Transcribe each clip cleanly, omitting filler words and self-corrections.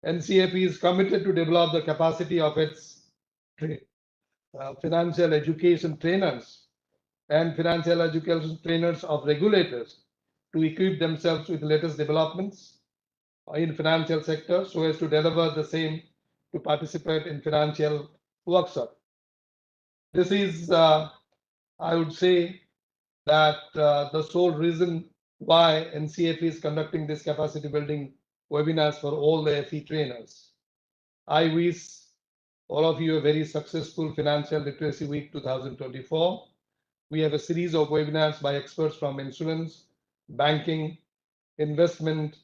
NCFE is committed to develop the capacity of its financial education trainers and financial education trainers of regulators to equip themselves with latest developments in financial sector so as to deliver the same to participate in financial workshop. This is, I would say, that the sole reason why NCFE is conducting this capacity building webinars for all the FE trainers. I wish all of you a very successful Financial Literacy Week 2024. We have a series of webinars by experts from insurance, banking, investment,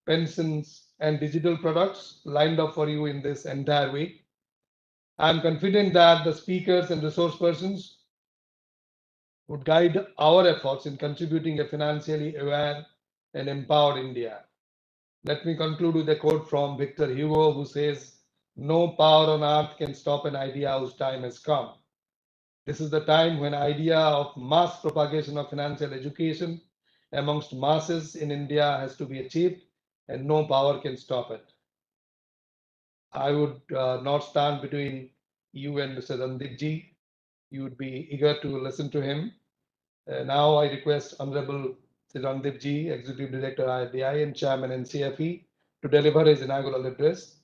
pensions, and digital products lined up for you in this entire week. I'm confident that the speakers and resource persons would guide our efforts in contributing a financially aware and empowered India. Let me conclude with a quote from Victor Hugo, who says, "No power on earth can stop an idea whose time has come." This is the time when idea of mass propagation of financial education amongst masses in India has to be achieved, and no power can stop it. I would not stand between you and Mr. Randeep ji. You would be eager to listen to him. Now I request Honorable Sri Randeep ji, Executive Director IRDAI and Chairman NCFE, to deliver his inaugural address.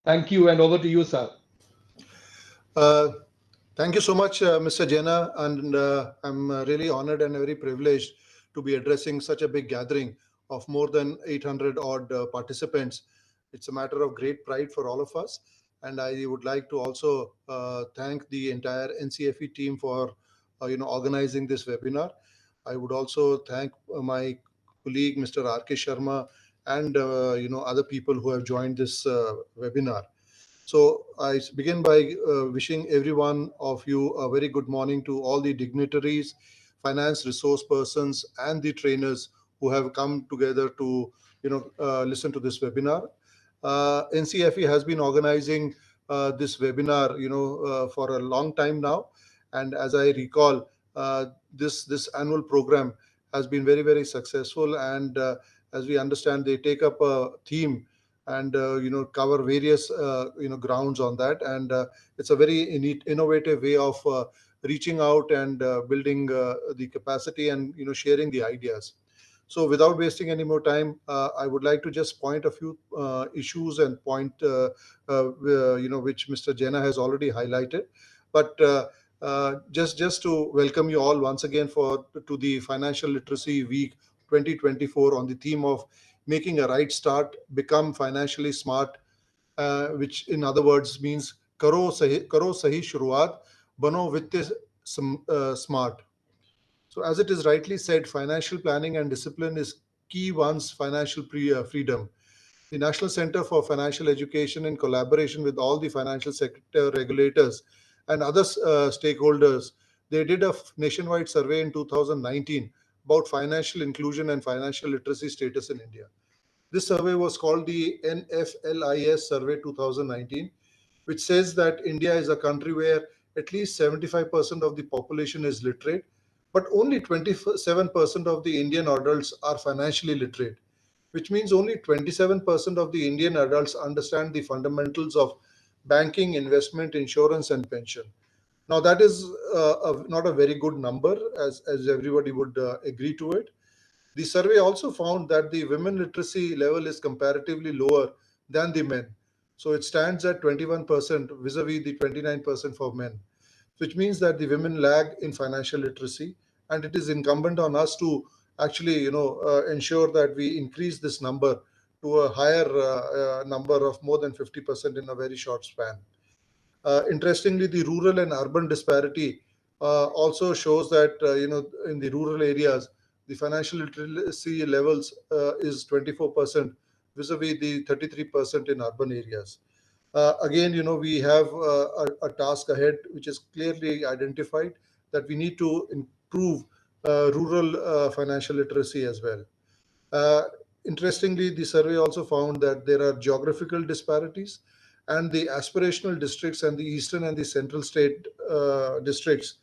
Thank you, and over to you, sir. Thank you so much, Mr. Jena, and I'm really honored and very privileged to be addressing such a big gathering of more than 800 odd participants. It's a matter of great pride for all of us, and I would like to also thank the entire NCFE team for organizing this webinar. I would also thank my colleague, Mr. R.K. Sharma, and other people who have joined this webinar. So I begin by wishing every one of you a very good morning to all the dignitaries, finance resource persons, and the trainers who have come together to listen to this webinar. NCFE has been organizing this webinar for a long time now, and as I recall, this annual program has been very, very successful, and as we understand, they take up a theme and cover various grounds on that, and it's a very neat, innovative way of reaching out and building the capacity and sharing the ideas. So without wasting any more time, I would like to just point a few issues and point which Mr. Jena has already highlighted, but just to welcome you all once again to the Financial Literacy Week 2024 on the theme of making a right start, become financially smart, which in other words means karo sahi shuruaat, bano vitte smart. So as it is rightly said, financial planning and discipline is key one's financial freedom. The National Center for Financial Education, in collaboration with all the financial sector regulators and other stakeholders, they did a nationwide survey in 2019 about financial inclusion and financial literacy status in India. This survey was called the NFLIS Survey 2019, which says that India is a country where at least 75% of the population is literate, but only 27% of the Indian adults are financially literate, which means only 27% of the Indian adults understand the fundamentals of banking, investment, insurance, and pension. Now, that is not a very good number, as everybody would agree to it. The survey also found that the women literacy level is comparatively lower than the men. So it stands at 21% vis-a-vis the 29% for men, which means that the women lag in financial literacy, and it is incumbent on us to actually, ensure that we increase this number to a higher number of more than 50% in a very short span. Interestingly, the rural and urban disparity also shows that in the rural areas, the financial literacy levels is 24% vis-a-vis the 33% in urban areas. Again, we have a task ahead, which is clearly identified, that we need to improve rural financial literacy as well. Interestingly, the survey also found that there are geographical disparities, and the aspirational districts and the eastern and the central state districts,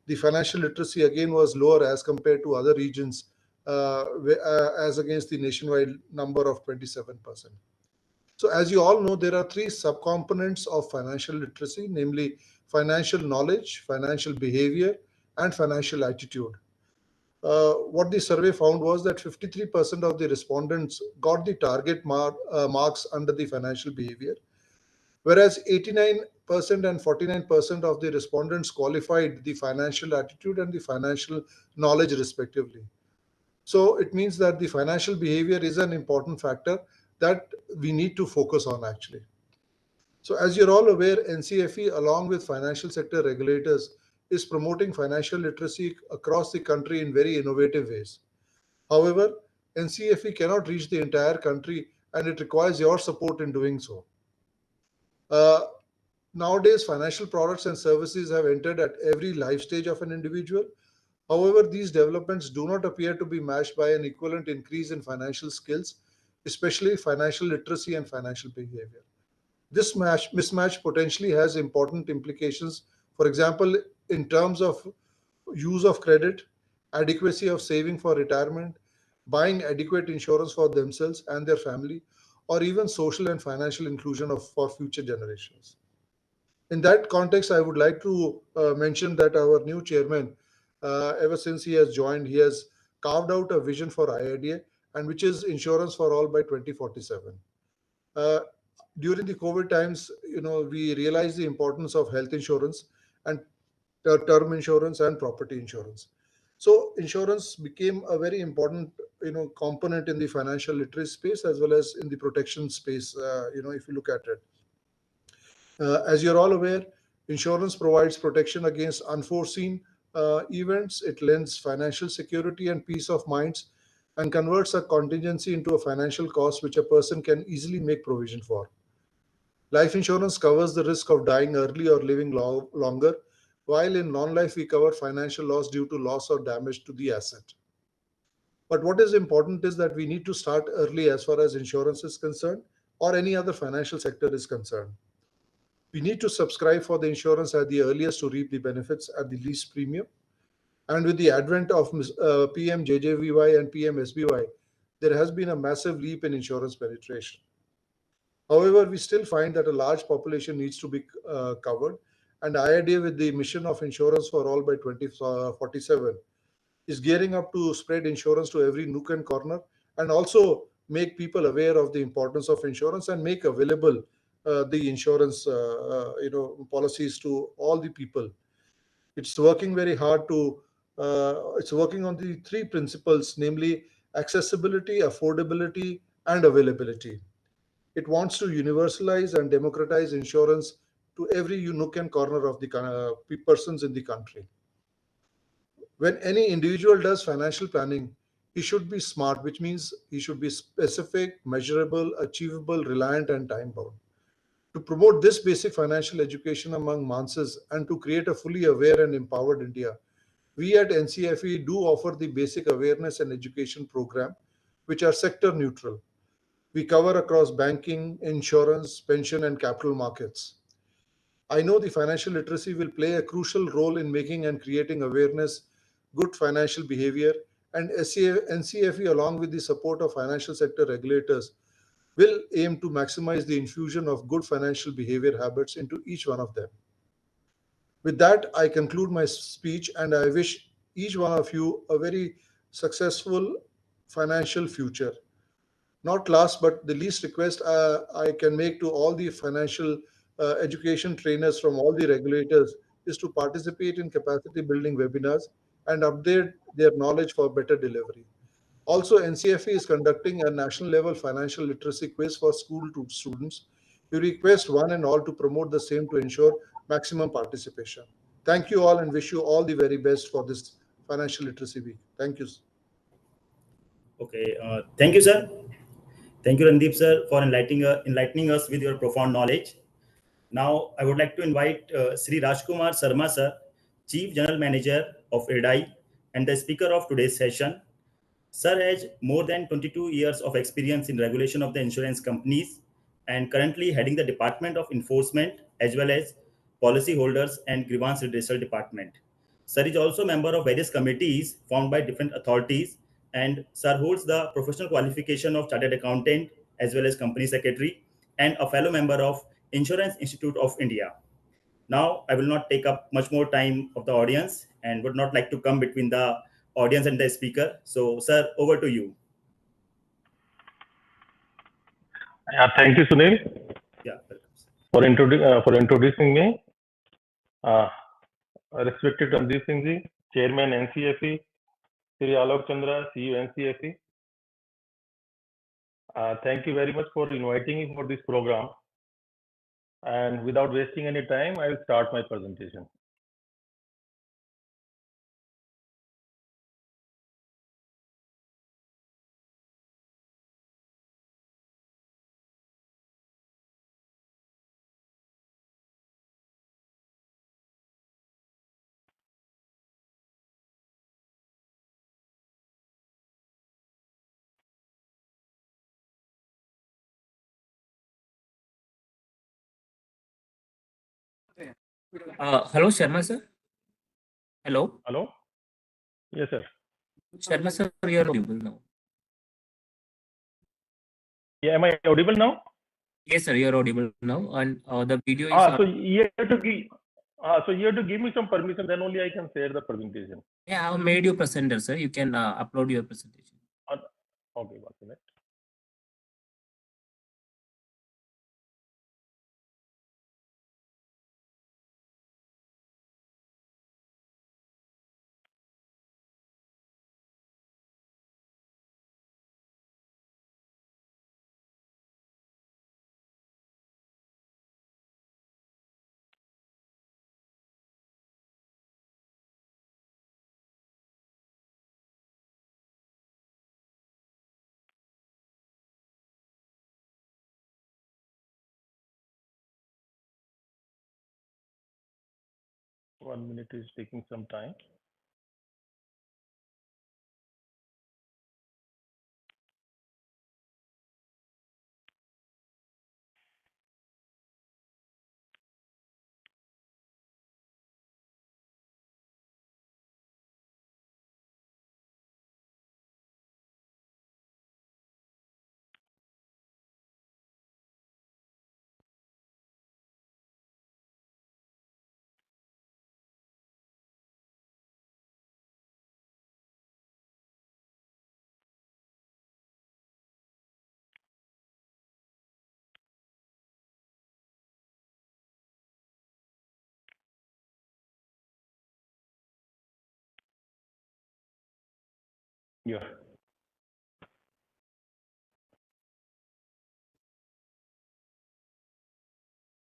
the financial literacy again was lower as compared to other regions, as against the nationwide number of 27%. So as you all know, there are three subcomponents of financial literacy, namely financial knowledge, financial behavior, and financial attitude. What the survey found was that 53% of the respondents got the target marks under the financial behavior, whereas 89% and 49% of the respondents qualified the financial attitude and the financial knowledge respectively. So it means that the financial behavior is an important factor that we need to focus on actually. So as you're all aware, NCFE along with financial sector regulators is promoting financial literacy across the country in very innovative ways. However, NCFE cannot reach the entire country and it requires your support in doing so. Uh, Nowadays, financial products and services have entered at every life stage of an individual. However, these developments do not appear to be matched by an equivalent increase in financial skills, especially financial literacy and financial behavior. This mismatch potentially has important implications, for example, in terms of use of credit, adequacy of saving for retirement, buying adequate insurance for themselves and their family, or even social and financial inclusion for future generations. In that context, I would like to mention that our new chairman, ever since he has joined, he has carved out a vision for IRDAI, and which is insurance for all by 2047. Uh, During the COVID times, we realized the importance of health insurance and term insurance and property insurance. So insurance became a very important, component in the financial literacy space as well as in the protection space. If you look at it. As you're all aware, insurance provides protection against unforeseen events. It lends financial security and peace of minds and converts a contingency into a financial cost which a person can easily make provision for. Life insurance covers the risk of dying early or living longer, while in non-life we cover financial loss due to loss or damage to the asset. But what is important is that we need to start early as far as insurance is concerned or any other financial sector is concerned. We need to subscribe for the insurance at the earliest to reap the benefits at the least premium. And with the advent of PMJJVY and PMSBY, there has been a massive leap in insurance penetration. However, we still find that a large population needs to be covered, and IRDAI, with the mission of insurance for all by 2047, is gearing up to spread insurance to every nook and corner and also make people aware of the importance of insurance and make available the insurance policies to all the people. It's working very hard to it's working on the three principles, namely accessibility, affordability, and availability. It wants to universalize and democratize insurance to every nook and corner of the persons in the country. When any individual does financial planning, he should be smart, which means he should be specific, measurable, achievable, reliant, and time bound. To promote this basic financial education among masses and to create a fully aware and empowered India, we at NCFE do offer the basic awareness and education program, which are sector neutral. We cover across banking, insurance, pension, and capital markets. I know the financial literacy will play a crucial role in making and creating awareness, good financial behavior, and NCFE, along with the support of financial sector regulators, will aim to maximize the infusion of good financial behavior habits into each one of them. With that, I conclude my speech and I wish each one of you a very successful financial future. Not last, but the least request I can make to all the financial education trainers from all the regulators is to participate in capacity building webinars and update their knowledge for better delivery. Also, NCFE is conducting a national level financial literacy quiz for school students. We request one and all to promote the same to ensure maximum participation. Thank you all and wish you all the very best for this financial literacy week. Thank you. Okay, thank you, sir. Thank you, Randeep, sir, for enlightening us with your profound knowledge. Now, I would like to invite Shri Rajkumar Sharma, sir, Chief General Manager of IRDAI and the speaker of today's session. Sir has more than 22 years of experience in regulation of the insurance companies and currently heading the Department of Enforcement as well as Policyholders and Grievance Redressal Department. Sir is also a member of various committees formed by different authorities, and Sir holds the professional qualification of Chartered Accountant as well as Company Secretary and a fellow member of Insurance Institute of India. Now, I will not take up much more time of the audience and would not like to come between the audience and the speaker. So, sir, over to you. Yeah, thank you, Sunil, Yeah, welcome. for introducing me. Respected Randeep Singh Ji, Chairman NCFE, Shri Alok Chandra, CEO NCFE. Thank you very much for inviting me for this program. And without wasting any time, I will start my presentation. Hello, Sharma sir. Hello. Hello? Yes, sir. Sharma sir, you're audible now. Yeah, am I audible now? Yes, sir, you're audible now. And the video is. So you have to give. So you have to give me some permission, then only I can share the presentation. Yeah, I've made you presenter, sir. You can upload your presentation. Okay, one minute. One minute is taking some time. Yeah.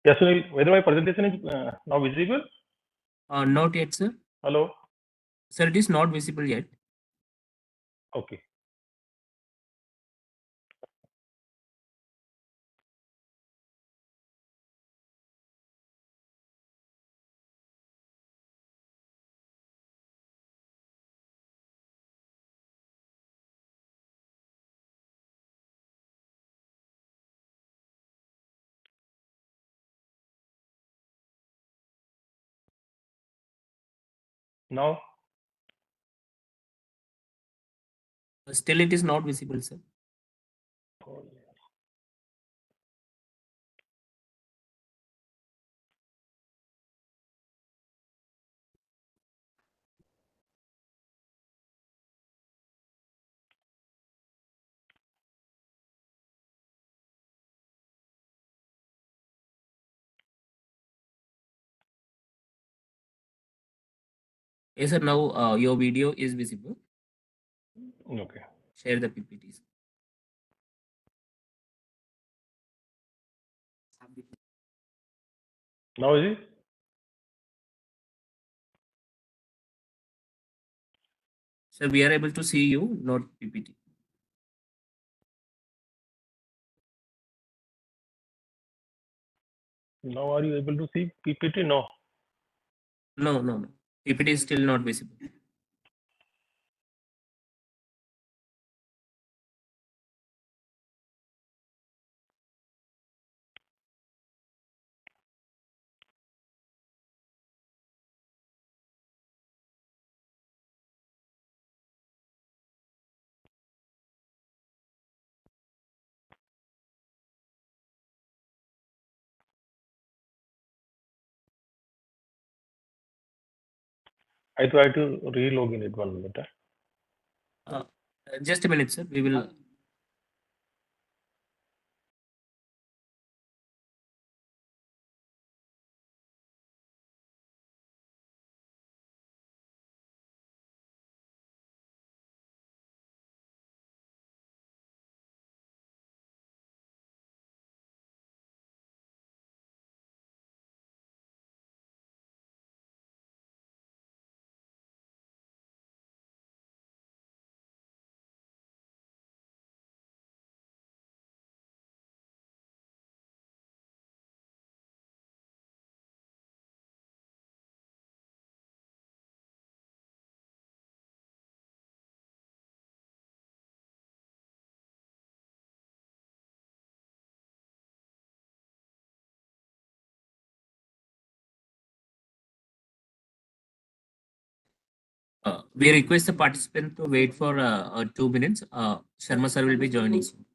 Yeah, Sunil, whether my presentation is now visible? Not yet, sir. Hello? Sir, it is not visible yet. Okay. Now? Still, it is not visible, sir. Yes, sir. Now your video is visible. Okay. Share the PPTs. Now is it? Sir, we are able to see you, not PPT. Now are you able to see PPT? No. No. PPT is still not visible. I try to re-log in it 1 minute. Just a minute, sir. We will. We request the participant to wait for 2 minutes. Sharma sir will be joining soon.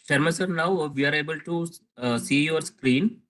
Sharma sir, now we are able to see your screen.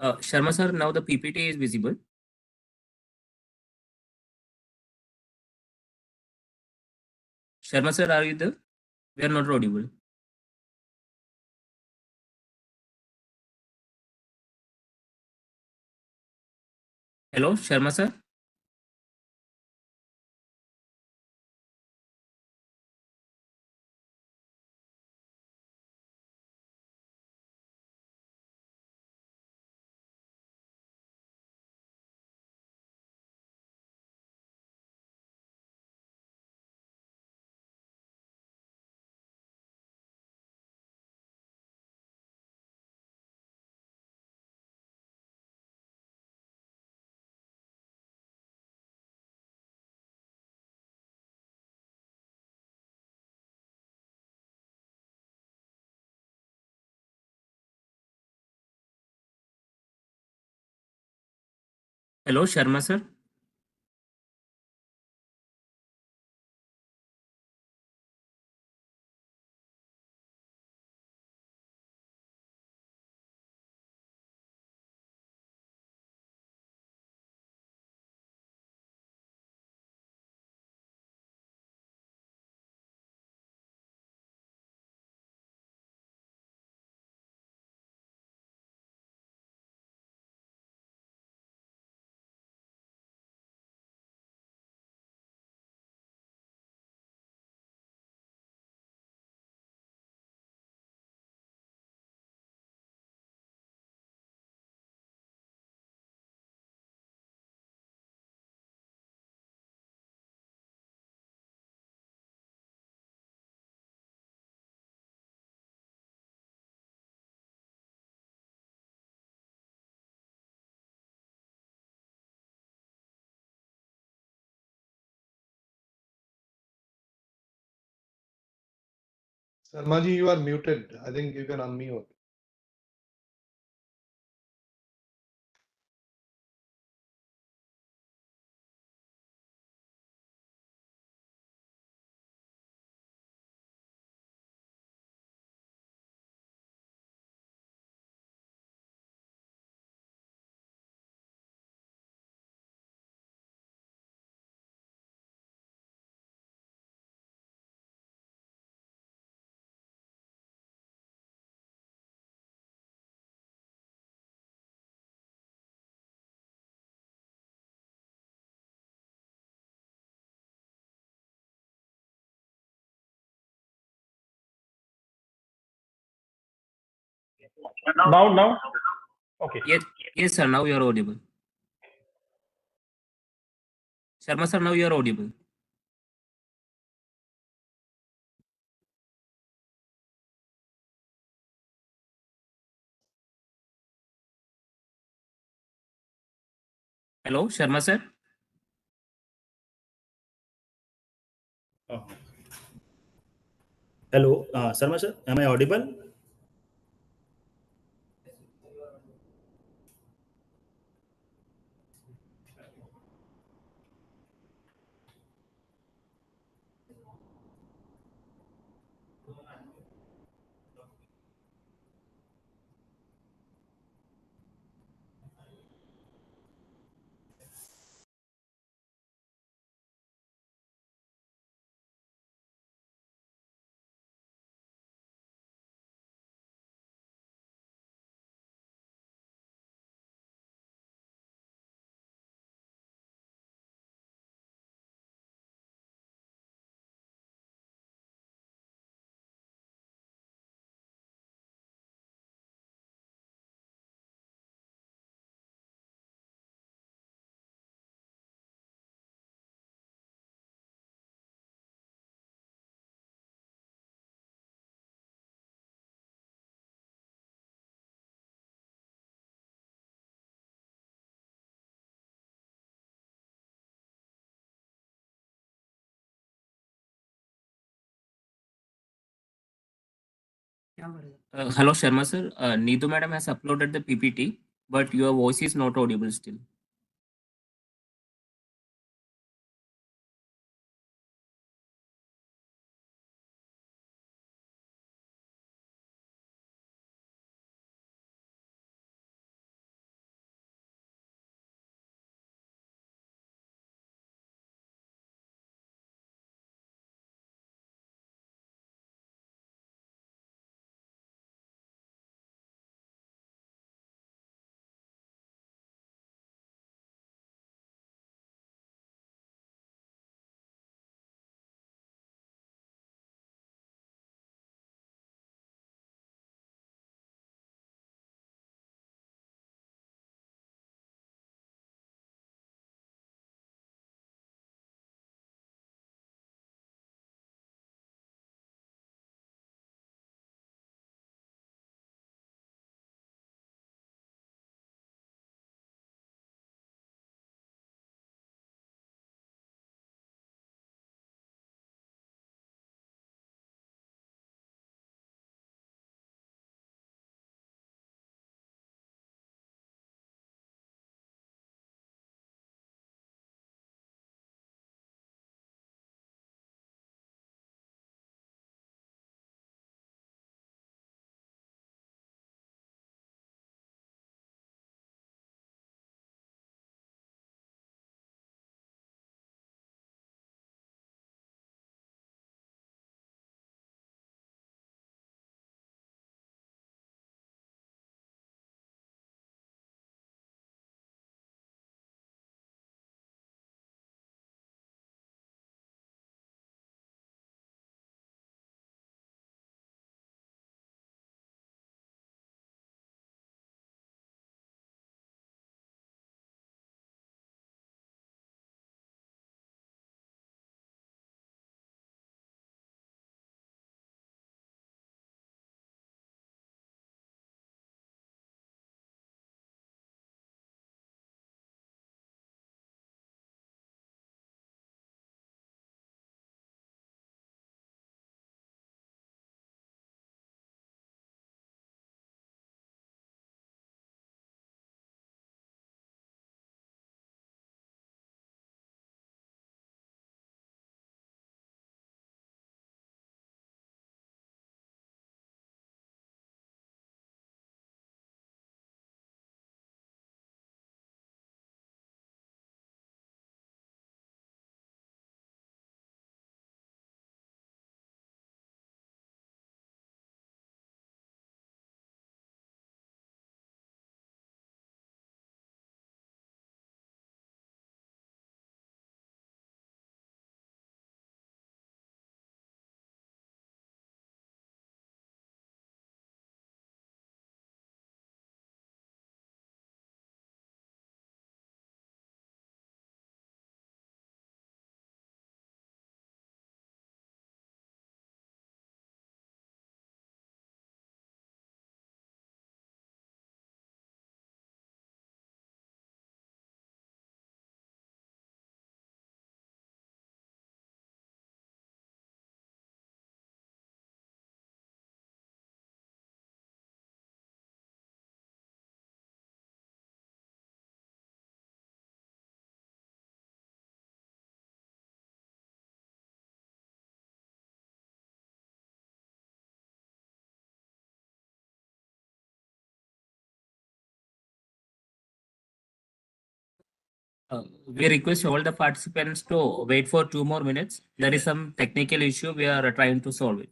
Sharma sir, now the PPT is visible. Sharma sir, are you there? We are not audible. Hello, Sharma sir. Hello, Sharma sir. Sharma ji, you are muted. I think you can unmute. Now? Okay. Yes, sir. Now you are audible. Sharma sir, now you are audible. Hello, Sharma sir. Hello, Sharma sir, am I audible? Hello, Sharma sir. Neetu madam has uploaded the PPT, but your voice is not audible still. We request all the participants to wait for 2 more minutes. There is some technical issue. We are trying to solve it.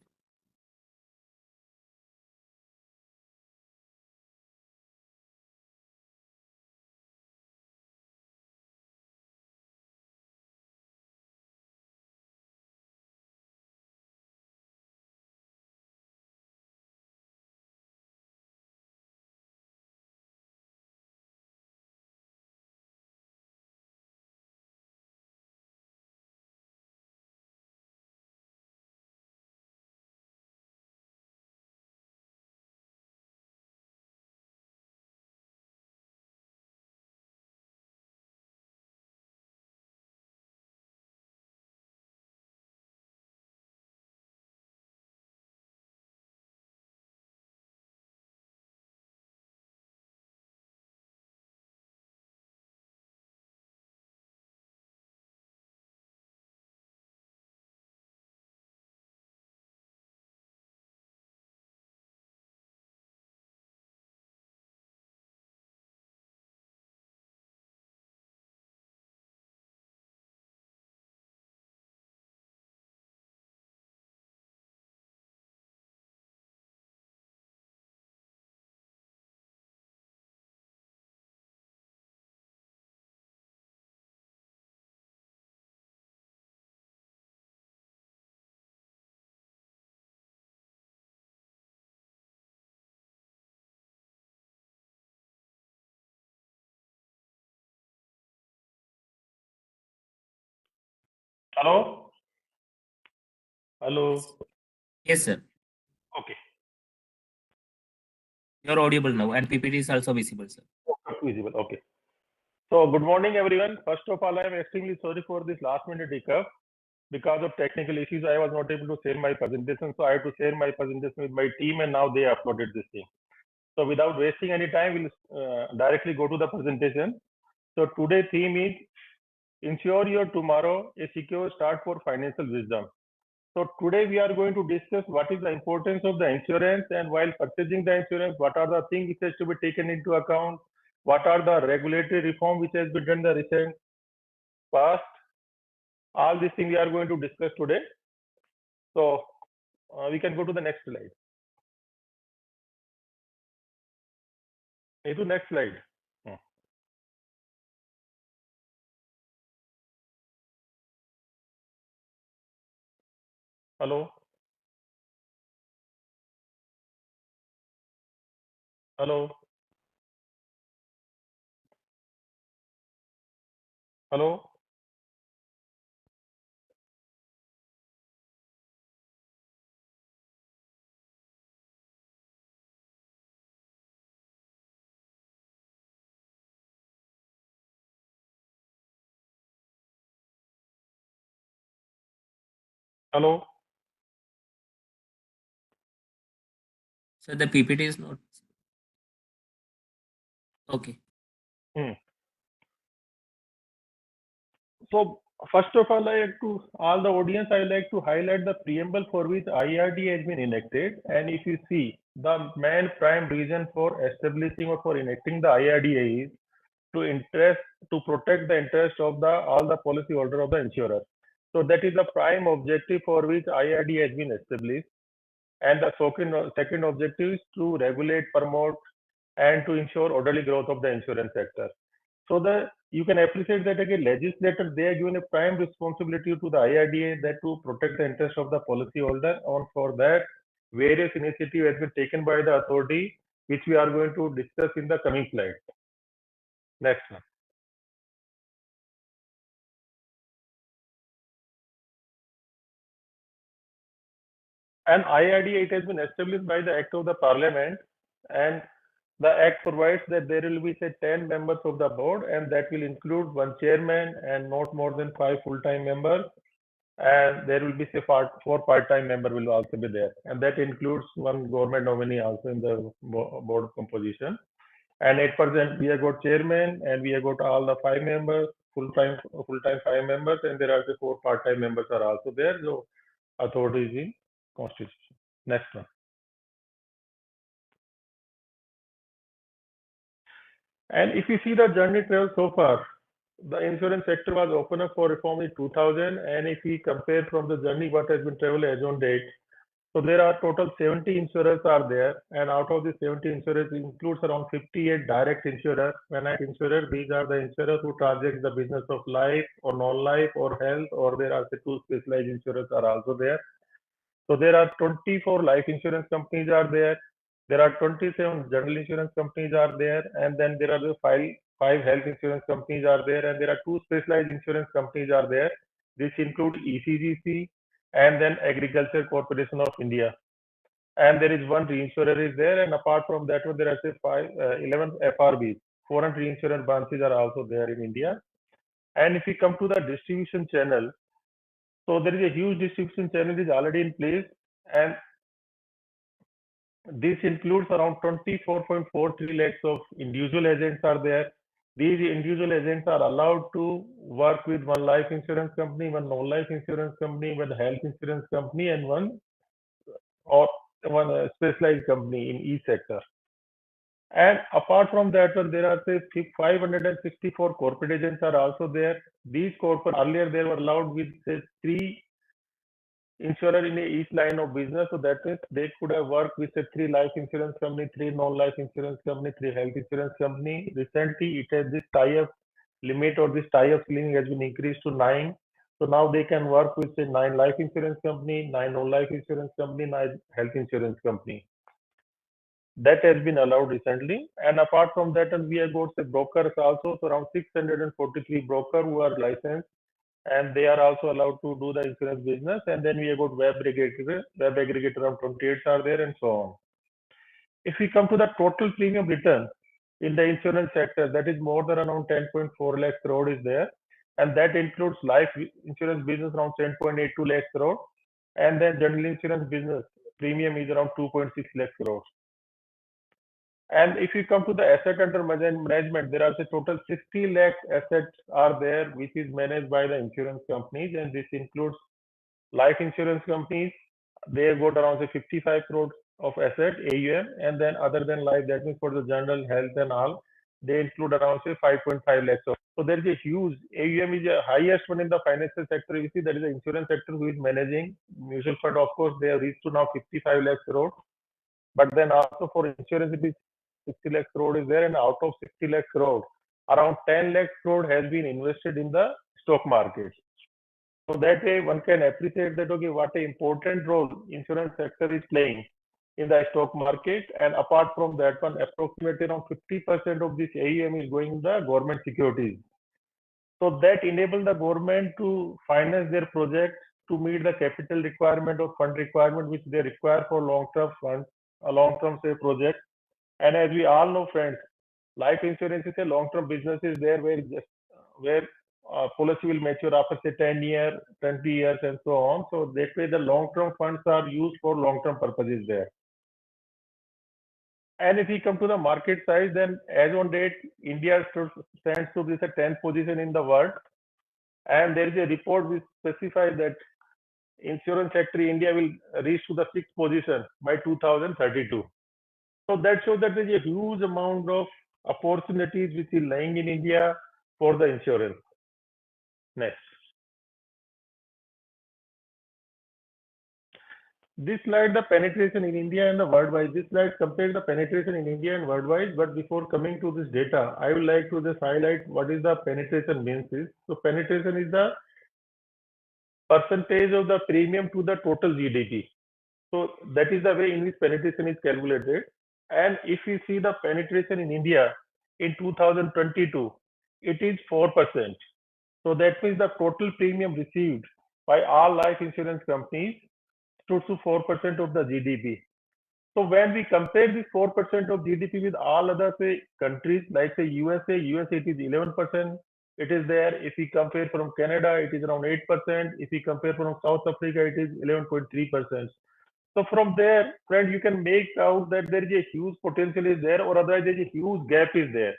Hello? Hello? Yes, sir. Okay. You're audible now, and PPT is also visible, sir. Visible. Okay. So good morning, everyone. First of all, I am extremely sorry for this last minute hiccup. Because of technical issues, I was not able to share my presentation. So I had to share my presentation with my team, and now they uploaded this thing. So without wasting any time, we'll directly go to the presentation. So today's theme is Insure Your Tomorrow, a secure start for financial wisdom. So today we are going to discuss what is the importance of the insurance, and while purchasing the insurance, what are the things which has to be taken into account, what are the regulatory reform which has been done in the recent past. All these things we are going to discuss today. So we can go to the next slide. Into next slide. Hello. Hello. Hello. Hello. So the PPT is not. Okay. So first of all, all the audience, I like to highlight the preamble for which IRDAI has been enacted. And if you see, the main prime reason for establishing or for enacting the IRDAI is to protect the interest of all the policyholder of the insurer. So that is the prime objective for which IRDAI has been established. And the second objective is to regulate, promote, and to ensure orderly growth of the insurance sector. So you can appreciate that again, legislator, they are given a prime responsibility to the IRDAI that to protect the interest of the policyholder. And for that, various initiatives have been taken by the authority, which we are going to discuss in the coming slide. Next one. And IRDAI, it has been established by the Act of the Parliament, and the Act provides that there will be, say, 10 members of the board, and that will include one chairman and not more than 5 full-time members. And there will be, say, 4 part-time members will also be there. And that includes one government nominee also in the board composition. And 8% we have got chairman, and we have got all the 5 members, full-time 5 members, and there are the 4 part-time members are also there. So authority is in constitution. Next one. And if you see the journey travel so far, the insurance sector was opened up for reform in 2000, and if we compare from the journey what has been traveled as on date, so there are total 70 insurers are there, and out of the 70 insurers includes around 58 direct insurers. When I insurer, these are the insurers who transact the business of life or non-life or health, or there are the two specialized insurers are also there. So there are 24 life insurance companies are there. There are 27 general insurance companies are there, and then there are the five health insurance companies are there, and there are two specialized insurance companies are there. This include ECGC and then Agriculture Corporation of India. And there is one reinsurer is there, and apart from that one, there are say 11 FRBs. Foreign reinsurance branches are also there in India. And if we come to the distribution channel, so there is a huge distribution channel is already in place, and this includes around 24.43 lakhs of individual agents are there. These individual agents are allowed to work with one life insurance company, one non-life insurance company, one health insurance company, and one specialized company in each sector. And apart from that one, there are say 564 corporate agents are also there. These corporate, earlier they were allowed with say 3 insurer in each line of business, so that means they could have worked with say 3 life insurance company, 3 non-life insurance company, 3 health insurance company. Recently, it has this tie-up limit or this tie-up ceiling has been increased to 9. So now they can work with say 9 life insurance company, 9 non-life insurance company, 9 health insurance company. That has been allowed recently. And apart from that, and we have got the brokers also, so around 643 brokers who are licensed, and they are also allowed to do the insurance business. And then we have got web aggregator around 28 are there, and so on. If we come to the total premium return in the insurance sector, that is more than around 10.4 lakh crore is there, and that includes life insurance business around 10.82 lakh crore, and then general insurance business premium is around 2.6 lakh crore. And if you come to the asset under management, there are a total 60 lakh assets are there, which is managed by the insurance companies, and this includes life insurance companies. They have got around say 55 crores of asset AUM, and then other than life, that means for the general health and all, they include around say 5.5 lakhs. So there is a huge AUM is the highest one in the financial sector. You see, that is the insurance sector who is managing mutual fund. Of course, they have reached to now 55 lakhs crore. But then also for insurance, it is 60 lakh crore is there, and out of 60 lakh crore, around 10 lakh crore has been invested in the stock market. So that way one can appreciate that, okay, what an important role insurance sector is playing in the stock market. And apart from that one, approximately around 50% of this AUM is going in the government securities. So that enables the government to finance their project to meet the capital requirement or fund requirement which they require for long-term funds, a long-term say project. And as we all know, friends, life insurance is a long-term business is there where policy will mature after say 10 years, 20 years, and so on. So that way the long-term funds are used for long-term purposes there. And if we come to the market size, then as on date, India stands to be the 10th position in the world. And there is a report which specifies that insurance sector in India will reach to the 6th position by 2032. So that shows that there is a huge amount of opportunities which is lying in India for the insurance. Next. This slide, the penetration in India and the worldwide. This slide compares the penetration in India and worldwide. But before coming to this data, I would like to just highlight what is the penetration means. So penetration is the percentage of the premium to the total GDP. So that is the way in which penetration is calculated. And if you see the penetration in India in 2022, it is 4%. So that means the total premium received by all life insurance companies stood to 4% of the GDP. So when we compare this 4% of GDP with all other say countries like say USA it is 11%. It is there. If we compare from Canada, it is around 8%. If we compare from South Africa, it is 11.3%. So from there, friend, you can make out that there is a huge potential is there, or otherwise there is a huge gap is there.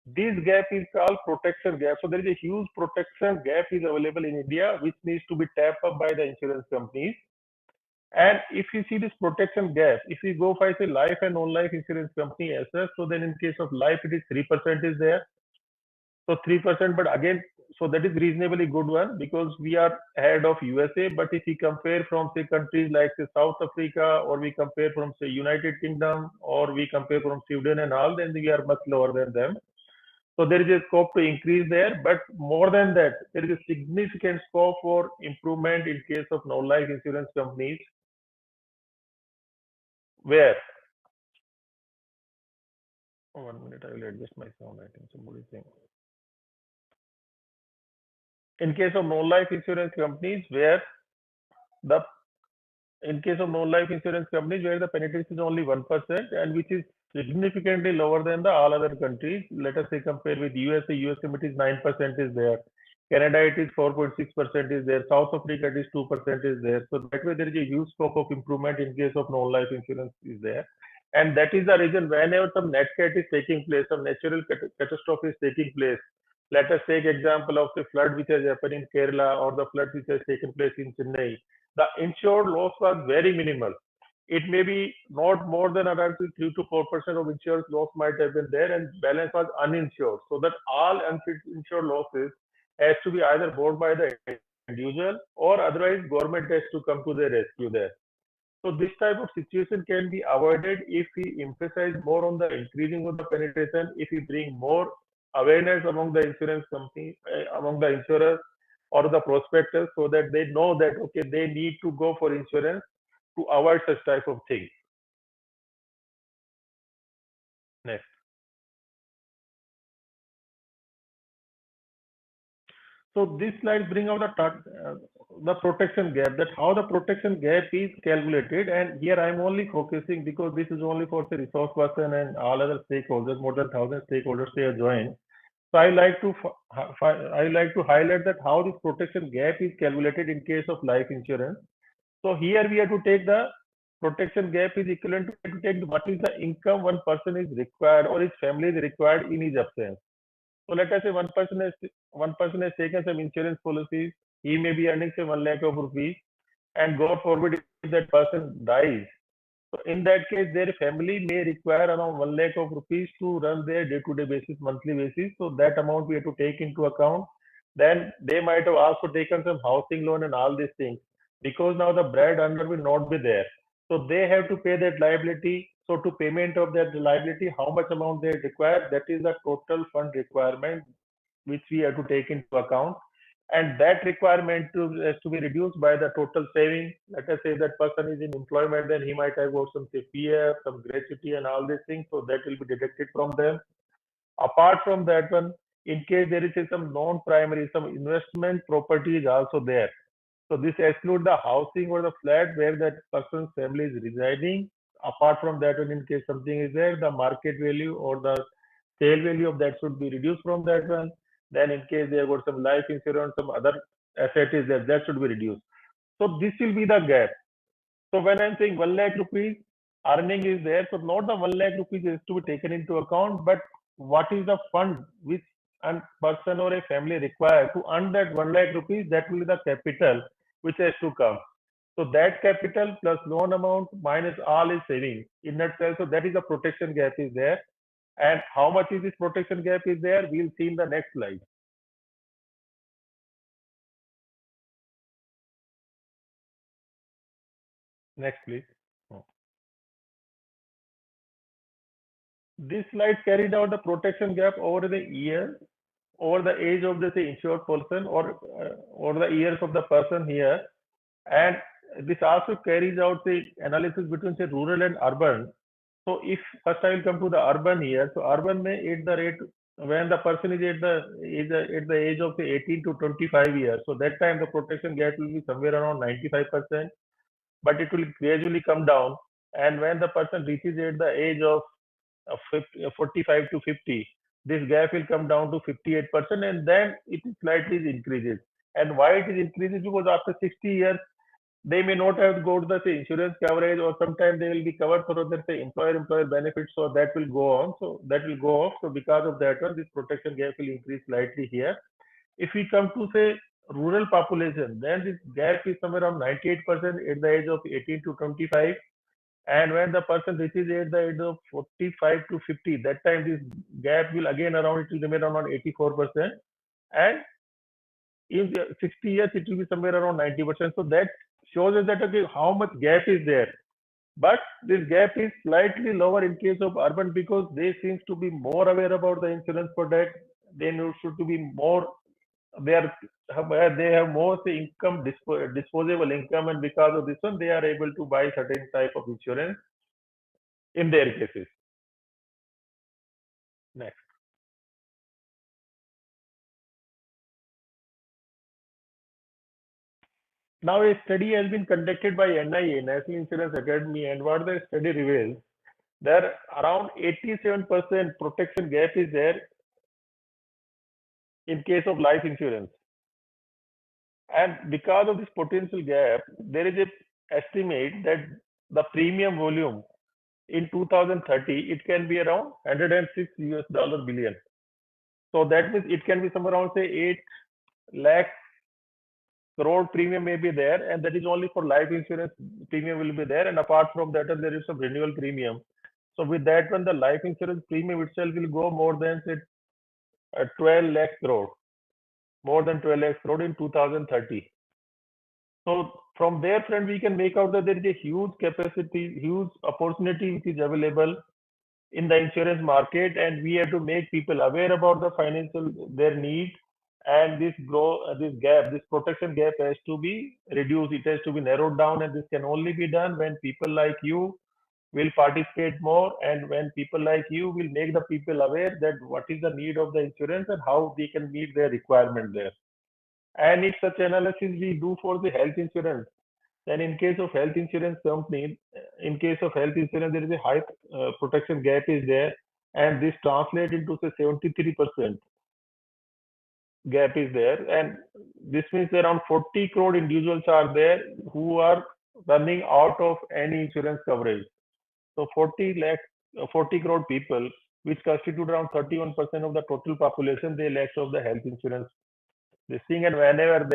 This gap is called protection gap. So there is a huge protection gap is available in India, which needs to be tapped up by the insurance companies. And if you see this protection gap, if we go by say life and non-life insurance company assets, so then in case of life, it is 3% is there. So 3%, but again, so that is reasonably good one because we are ahead of USA. But if we compare from say countries like say South Africa, or we compare from say United Kingdom, or we compare from Sweden and all, then we are much lower than them. So there is a scope to increase there, but more than that, there is a significant scope for improvement in case of non-life insurance companies, where, oh, 1 minute, I will adjust my sound. I think somebody is saying. In case of non-life insurance companies, where the penetration is only 1%, and which is significantly lower than the all other countries. Let us say compare with USA. USA it is 9% is there. Canada it is 4.6% is there. South Africa it is 2% is there. So that way there is a huge scope of improvement in case of non-life insurance is there. And that is the reason whenever some net cat is taking place, some natural catastrophe is taking place. Let us take example of the flood which has happened in Kerala, or the flood which has taken place in Chennai. The insured loss was very minimal. It may be not more than around 3 to 4% of insured loss might have been there, and balance was uninsured. So that all uninsured losses has to be either borne by the individual, or otherwise government has to come to the rescue there. So this type of situation can be avoided if we emphasize more on the increasing of the penetration, if we bring more awareness among the insurance company, among the insurers or the prospectors, so that they know that okay, they need to go for insurance to avoid such type of things. Next. So this slide bring out the protection gap, that how the protection gap is calculated. And here I'm only focusing because this is only for the resource person and all other stakeholders, more than 1,000 stakeholders they are joined. So I like to highlight that how this protection gap is calculated in case of life insurance. So here we have to take the protection gap is equivalent to take what is the income one person is required or his family is required in his absence. So let us say one person has taken some insurance policies. He may be earning say 1 lakh of rupees, and God forbid if that person dies. So in that case, their family may require around 1 lakh of rupees to run their day-to-day basis, monthly basis. So that amount we have to take into account. Then they might have also taken some housing loan and all these things, because now the bread earner will not be there. So they have to pay that liability. So to payment of that liability, how much amount they require, that is the total fund requirement which we have to take into account. And that requirement has to be reduced by the total saving. Let us say that person is in employment, then he might have got some PF, some gratuity and all these things. So that will be deducted from them. Apart from that one, in case there is some non-primary, some investment property is also there. So this excludes the housing or the flat where that person's family is residing. Apart from that one, in case something is there, the market value or the sale value of that should be reduced from that one. Then in case they have got some life insurance, some other asset is there, that should be reduced. So this will be the gap. So when I'm saying 1 lakh rupees earning is there, so not the 1 lakh rupees is to be taken into account, but what is the fund which a person or a family require to earn that 1 lakh rupees, that will be the capital which has to come. So that capital plus loan amount minus all is saving in that sense. So that is the protection gap is there. And how much is this protection gap is there, we'll see in the next slide. Next, please. This slide carried out the protection gap over the year, over the age of the insured person, or the years of the person here. And this also carries out the analysis between say rural and urban. So if first I will come to the urban here. So urban may at the rate when the person is at the age of say 18 to 25 years. So that time the protection gap will be somewhere around 95%, but it will gradually come down. And when the person reaches at the age of 45 to 50, this gap will come down to 58%, and then it slightly increases. And why it is increases? Because after 60 years, they may not have got the say, insurance coverage, or sometimes they will be covered for the say, employer benefits, so that will go on. So that will go off. So because of that one, this protection gap will increase slightly here. If we come to say rural population, then this gap is somewhere around 98% at the age of 18 to 25. And when the person reaches at the age of 45 to 50, that time this gap will again around, it will remain around 84%. And in the 60 years, it will be somewhere around 90%. So that shows us that, okay, how much gap is there. But this gap is slightly lower in case of urban because they seem to be more aware about the insurance product. They should to be more, they have more say, income, disposable income, and because of this one, they are able to buy certain type of insurance in their cases. Next. Now, a study has been conducted by NIA, National Insurance Academy, and what the study reveals, there around 87% protection gap is there in case of life insurance. And because of this potential gap, there is a estimate that the premium volume in 2030, it can be around $106 billion. So that means it can be somewhere around say 8 lakh crore premium may be there, and that is only for life insurance premium will be there. And apart from that, there is some renewal premium. So with that one, the life insurance premium itself will go more than say 12 lakh crore, more than 12 lakh crore in 2030. So from there, friend, we can make out that there is a huge capacity, huge opportunity which is available in the insurance market, and we have to make people aware about the financial their needs, and this gap, this protection gap has to be reduced. It has to be narrowed down, and this can only be done when people like you will participate more, and when people like you will make the people aware that what is the need of the insurance and how they can meet their requirement there. And if such analysis we do for the health insurance, then in case of health insurance company, in case of health insurance, there is a high protection gap is there, and this translates into say 73% gap is there, and this means around 40 crore individuals are there who are running out of any insurance coverage. So 40 crore people, which constitute around 31% of the total population, they lack of the health insurance. This thing, and whenever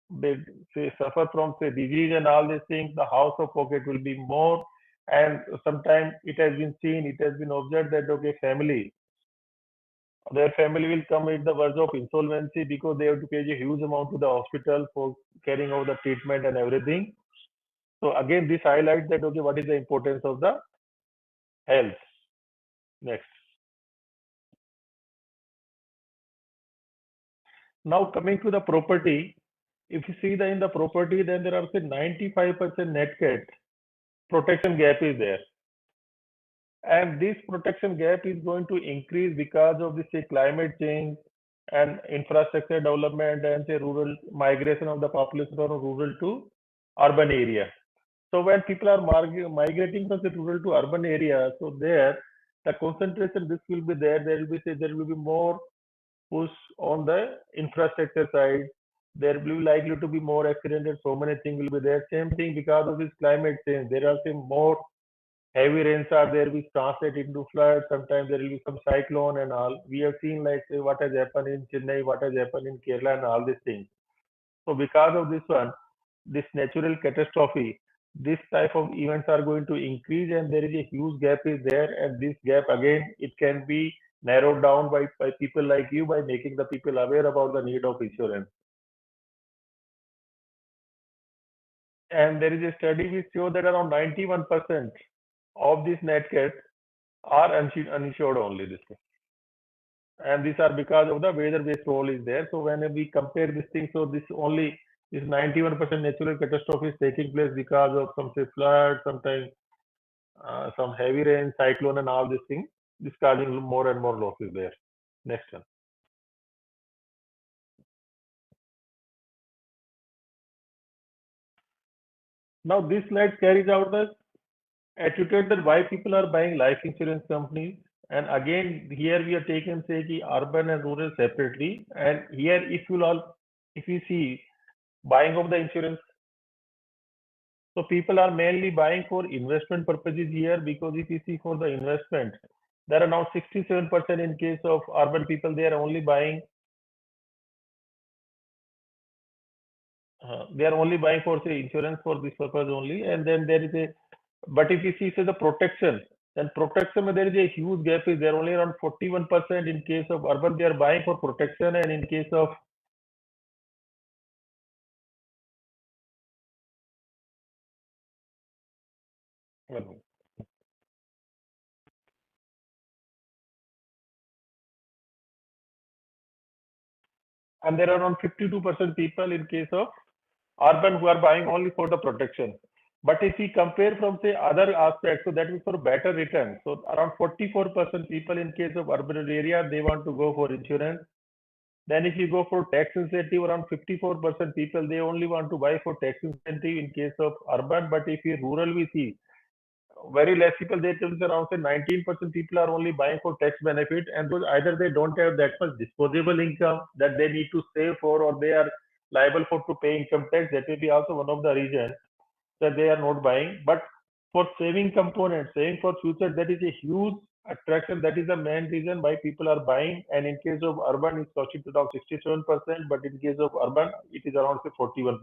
they say suffer from say disease and all these things, the house of pocket will be more. And sometimes it has been seen, it has been observed that okay, their family will come at the verge of insolvency because they have to pay a huge amount to the hospital for carrying out the treatment and everything. So again, this highlights that okay, what is the importance of the health. Next. Now coming to the property, if you see in the property, then there are say 95% net cat protection gap is there. And this protection gap is going to increase because of this say climate change and infrastructure development and say rural migration of the population from rural to urban area. So when people are migrating from the rural to urban area, so there the concentration risk will be there. There will be more push on the infrastructure side. There will be likely to be more accidents and so many things will be there. Same thing because of this climate change. There are some more heavy rains are there which translate into flood. Sometimes there will be some cyclone and all. We have seen like say, what has happened in Chennai, what has happened in Kerala and all these things. So because of this one, this natural catastrophe, this type of events are going to increase, and there is a huge gap is there, and this gap again, it can be narrowed down by people like you by making the people aware about the need of insurance. And there is a study which shows that around 91% of these net cats are uninsured only this thing. And these are because of the weather-based role is there. So when we compare this thing, so this 91% natural catastrophe is taking place because of some say flood, sometimes some heavy rain, cyclone, and all these things. This causing more and more losses there. Next one. Now this slide carries out the attitude that why people are buying life insurance companies. And again, here we are taking say the urban and rural separately. And here, if you see buying of the insurance, so people are mainly buying for investment purposes here, because if you see for the investment, there are now 67% in case of urban people, they are only buying for say insurance for this purpose only. And then there is a But if you see the protection, then protection there is a huge gap. Is there only around 41% in case of urban they are buying for protection, and in case of and there are around 52% people in case of urban who are buying only for the protection. But if we compare from say other aspects, so that is for better return. So around 44% people in case of urban area, they want to go for insurance. Then if you go for tax incentive, around 54% people, they only want to buy for tax incentive in case of urban. But if you rural, we see very less people, they tell around say 19% people are only buying for tax benefit, and those either they don't have that much disposable income that they need to save for, or they are liable for to pay income tax. That may be also one of the reasons that they are not buying. But for saving component, saving for future, that is a huge attraction. That is the main reason why people are buying. And in case of urban, it's constituted of 67%, but in case of urban, it is around say 41%.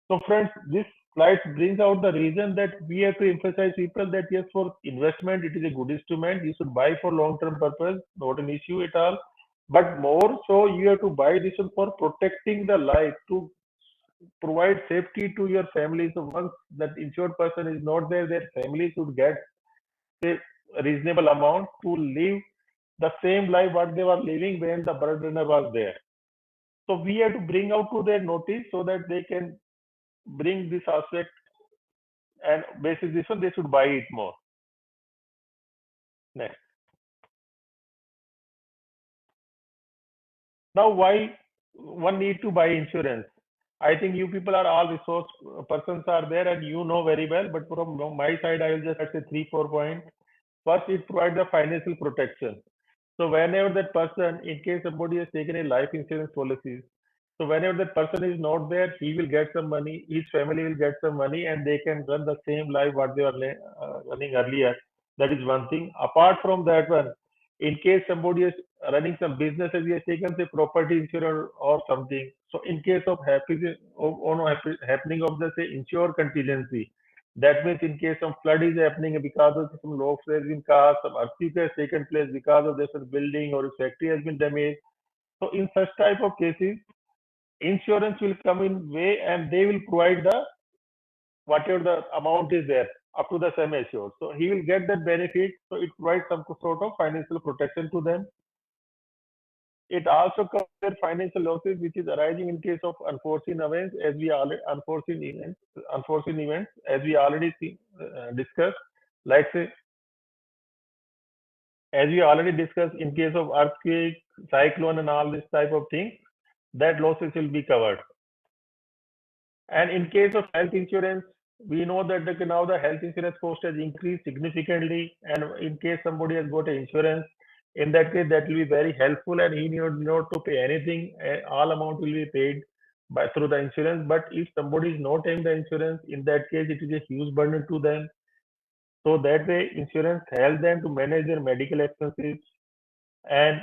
So friends, this slide brings out the reason that we have to emphasize people that yes, for investment, it is a good instrument. You should buy for long-term purpose, not an issue at all. But more so, you have to buy this one for protecting the life, to provide safety to your family. So once that insured person is not there, their family should get a reasonable amount to live the same life what they were living when the burdener was there. So we have to bring out to their notice so that they can bring this aspect, and basis this one they should buy it more. Next. Now why one need to buy insurance? I think you people are all resource persons are there and you know very well, but from my side I will just say 3-4 points. First, it provides the financial protection. So whenever that person, in case somebody has taken a life insurance policy, so whenever that person is not there, he will get some money, his family will get some money, and they can run the same life what they were running earlier. That is one thing. Apart from that one, in case somebody is running some business, he has taken say property insurance or something. So in case of happening of the say insure contingency, that means in case some flood is happening because of some low has been caused, some earthquake has taken place because of this building or factory has been damaged. So in such type of cases, insurance will come in way and they will provide the whatever the amount is there up to the sum assured. So he will get that benefit. So it provides some sort of financial protection to them. It also covers financial losses which is arising in case of unforeseen events, as we already unforeseen events as we already discussed. Like say, as we already discussed, in case of earthquake, cyclone, and all this type of thing, that losses will be covered. And in case of health insurance, we know that now the health insurance cost has increased significantly. And in case somebody has got an insurance, in that case, that will be very helpful, and he need not to pay anything. All amount will be paid through the insurance. But if somebody is not paying the insurance, in that case, it is a huge burden to them. So that way, insurance helps them to manage their medical expenses, and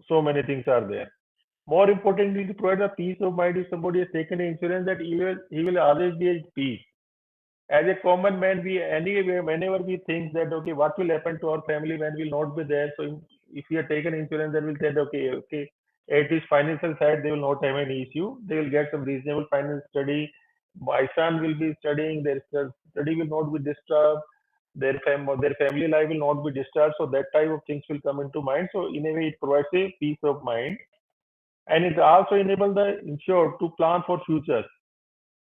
so many things are there. More importantly, to provide a peace of mind if somebody has taken insurance, that he will always be at peace. As a common man, whenever we think that okay, what will happen to our family when we'll not be there? So if we have taken insurance, then we'll say okay, at this financial side they will not have any issue. They will get some reasonable finance study. My son will be studying. Their study will not be disturbed. Their family life will not be disturbed. So that type of things will come into mind. So in a way, it provides a peace of mind. And it also enables the insured to plan for future.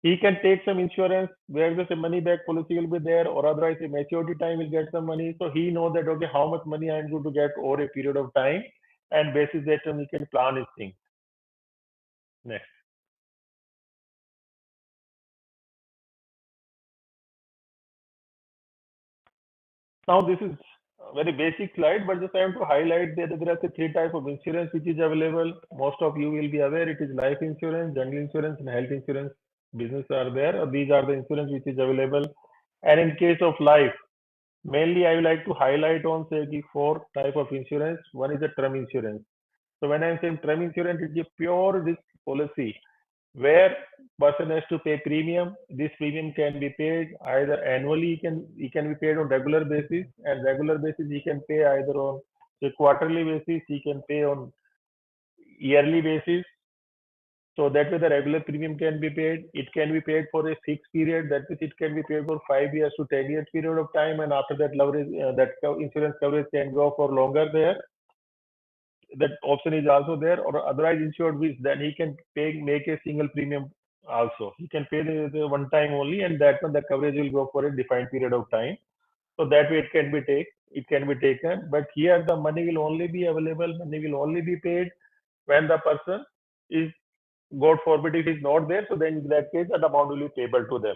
He can take some insurance where the money back policy will be there, or otherwise a maturity time will get some money. So he knows that okay, how much money I am going to get over a period of time, and basis that he can plan his things. Next. Now this is a very basic slide, but just I want to highlight that there are three types of insurance which is available. Most of you will be aware it is life insurance, general insurance, and health insurance. Business are there. These are the insurance which is available. And in case of life, mainly I would like to highlight on say the 4 type of insurance. One is a term insurance. So when I'm saying term insurance, it's a pure risk policy where person has to pay premium. This premium can be paid either annually, he can be paid on regular basis, and regular basis he can pay either on a quarterly basis, he can pay on yearly basis. So that way the regular premium can be paid. It can be paid for a fixed period. That means it can be paid for 5 years to 10 years period of time, and after that insurance coverage can go for longer there. That option is also there, or otherwise insured which then he can make a single premium also. He can pay the one time only, and that one the coverage will go for a defined period of time. So that way it can be taken. But here the money will only be available, money will only be paid when the person is, God forbid, it is not there. So then in that case, that amount will be payable to them.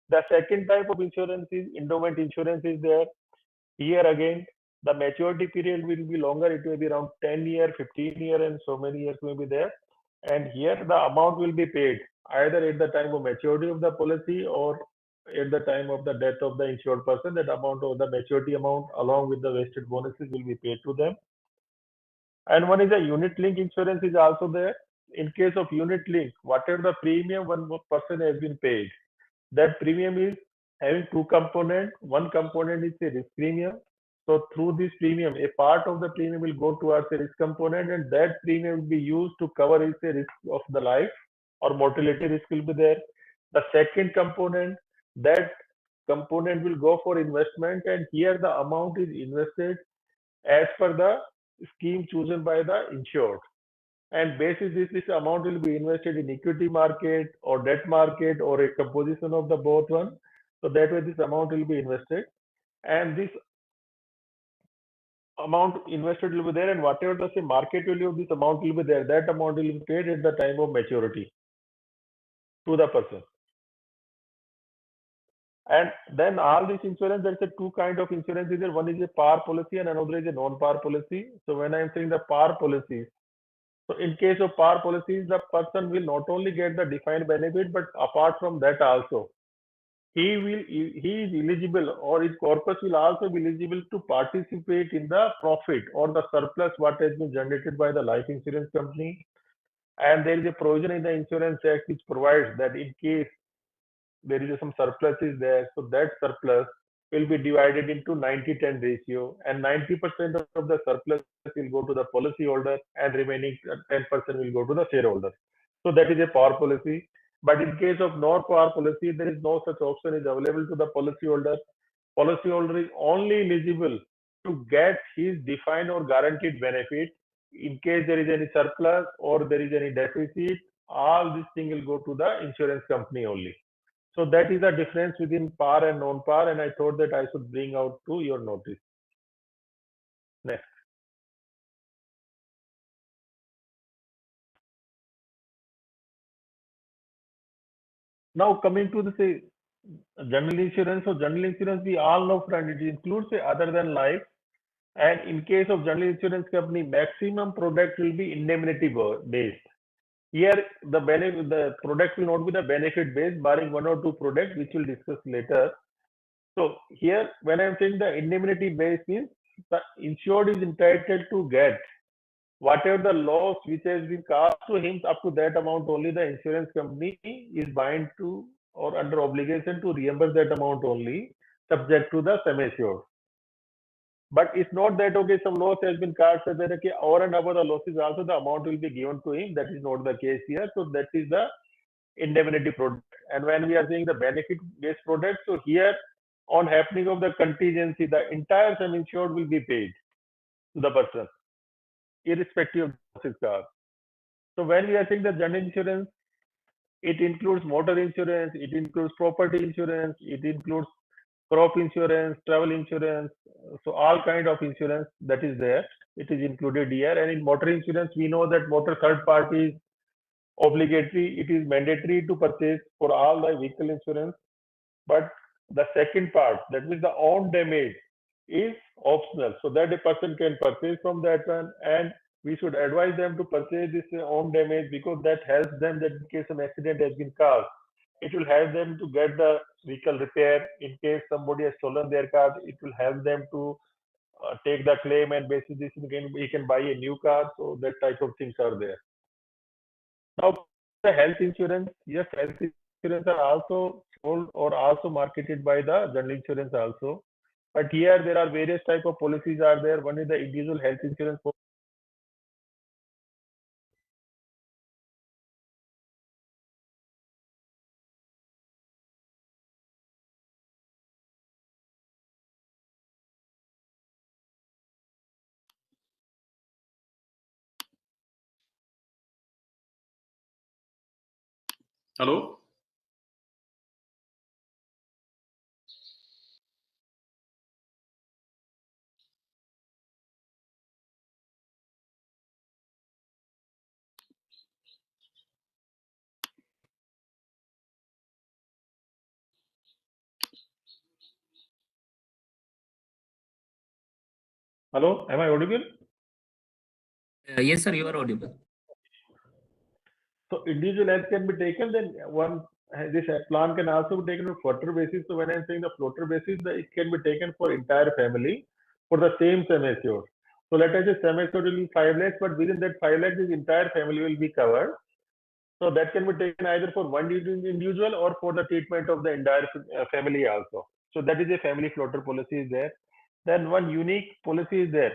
The second type of insurance is endowment insurance is there. Here again, the maturity period will be longer. It will be around 10 year, 15 year, and so many years will be there. And here the amount will be paid either at the time of maturity of the policy or at the time of the death of the insured person. That amount of the maturity amount along with the vested bonuses will be paid to them. And one is a unit link insurance is also there. In case of unit link, whatever the premium one person has been paid, that premium is having two components. One component is a risk premium. So through this premium, a part of the premium will go towards a risk component, and that premium will be used to cover a risk of the life or mortality risk will be there. The second component, that component will go for investment, and here the amount is invested as per the scheme chosen by the insured. And basis this amount will be invested in equity market or debt market or a composition of the both one. So that way this amount will be invested, and this amount invested will be there, and whatever the say market value of this amount will be there, that amount will be paid at the time of maturity to the person. And then all this insurance, there's a two kind of insurance is there. One is a par policy and another is a non-par policy. So when I'm saying the par policies, so in case of par policies, the person will not only get the defined benefit, but apart from that also, he is eligible, or his corpus will also be eligible to participate in the profit or the surplus what has been generated by the life insurance company. And there is a provision in the Insurance Act which provides that in case there is some surplus is there, so that surplus will be divided into 90-10 ratio, and 90% of the surplus will go to the policyholder and remaining 10% will go to the shareholder. So that is a par policy. But in case of non-par policy, there is no such option is available to the policyholder. Policyholder is only eligible to get his defined or guaranteed benefit. In case there is any surplus or there is any deficit, all this thing will go to the insurance company only. So that is the difference within par and non-par, and I thought that I should bring out to your notice. Next. Now coming to the general insurance. So general insurance, we all know, friend, it includes other than life. And in case of general insurance company, maximum product will be indemnity based. Here the product will not be the benefit based, barring one or two products which we'll discuss later. So here, when I'm saying the indemnity base means the insured is entitled to get whatever the loss which has been caused to him, up to that amount only the insurance company is bound to or under obligation to reimburse that amount only, subject to the sum assured. But it's not that, okay, some loss has been caused, so that, okay, over and above the losses also the amount will be given to him. That is not the case here. So that is the indemnity product. And when we are saying the benefit based product, so here on happening of the contingency, the entire sum insured will be paid to the person, irrespective of losses caused. So when we are saying the general insurance, it includes motor insurance, it includes property insurance, it includes crop insurance, travel insurance. So all kind of insurance that is there, it is included here. And in motor insurance, we know that motor third party is obligatory. It is mandatory to purchase for all the vehicle insurance. But the second part, that means the own damage, is optional. So that a person can purchase from that one, and we should advise them to purchase this own damage, because that helps them that in case an accident has been caused, it will help them to get the vehicle repair. In case somebody has stolen their car, it will help them to take the claim, and basically he can buy a new car. So that type of things are there. Now, the health insurance, yes, health insurance are also sold or also marketed by the general insurance also. But here there are various type of policies are there. One is the individual health insurance. Hello? Hello, am I audible? Yes, sir, you are audible. So individual health can be taken, then one this plan can also be taken on floater basis. So when I'm saying the floater basis, it can be taken for entire family for the same sum assured. So let us say sum assured will be 5 lakhs, but within that 5 lakhs, this entire family will be covered. So that can be taken either for one individual or for the treatment of the entire family also. So that is a family floater policy is there. Then one unique policy is there.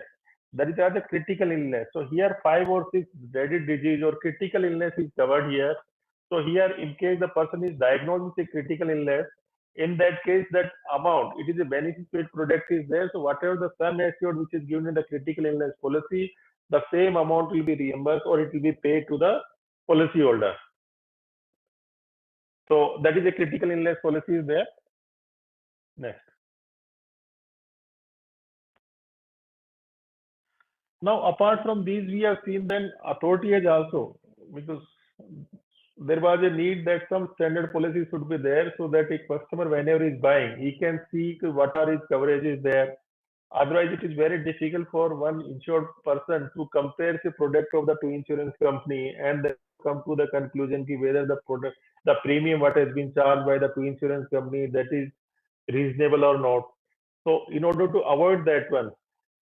That is the critical illness. So here 5 or 6 dreaded disease or critical illness is covered here. So here in case the person is diagnosed with a critical illness, in that case that amount, it is a benefit product is there. So whatever the sum assured which is given in the critical illness policy, the same amount will be reimbursed or it will be paid to the policyholder. So that is a critical illness policy is there. Next. Now, apart from these, we have seen then authority has also, because there was a need that some standard policies should be there so that a customer, whenever he is buying, he can see what are his coverages there. Otherwise, it is very difficult for one insured person to compare the product of the two insurance company and then come to the conclusion whether the product, the premium what has been charged by the two insurance company, that is reasonable or not. So in order to avoid that one,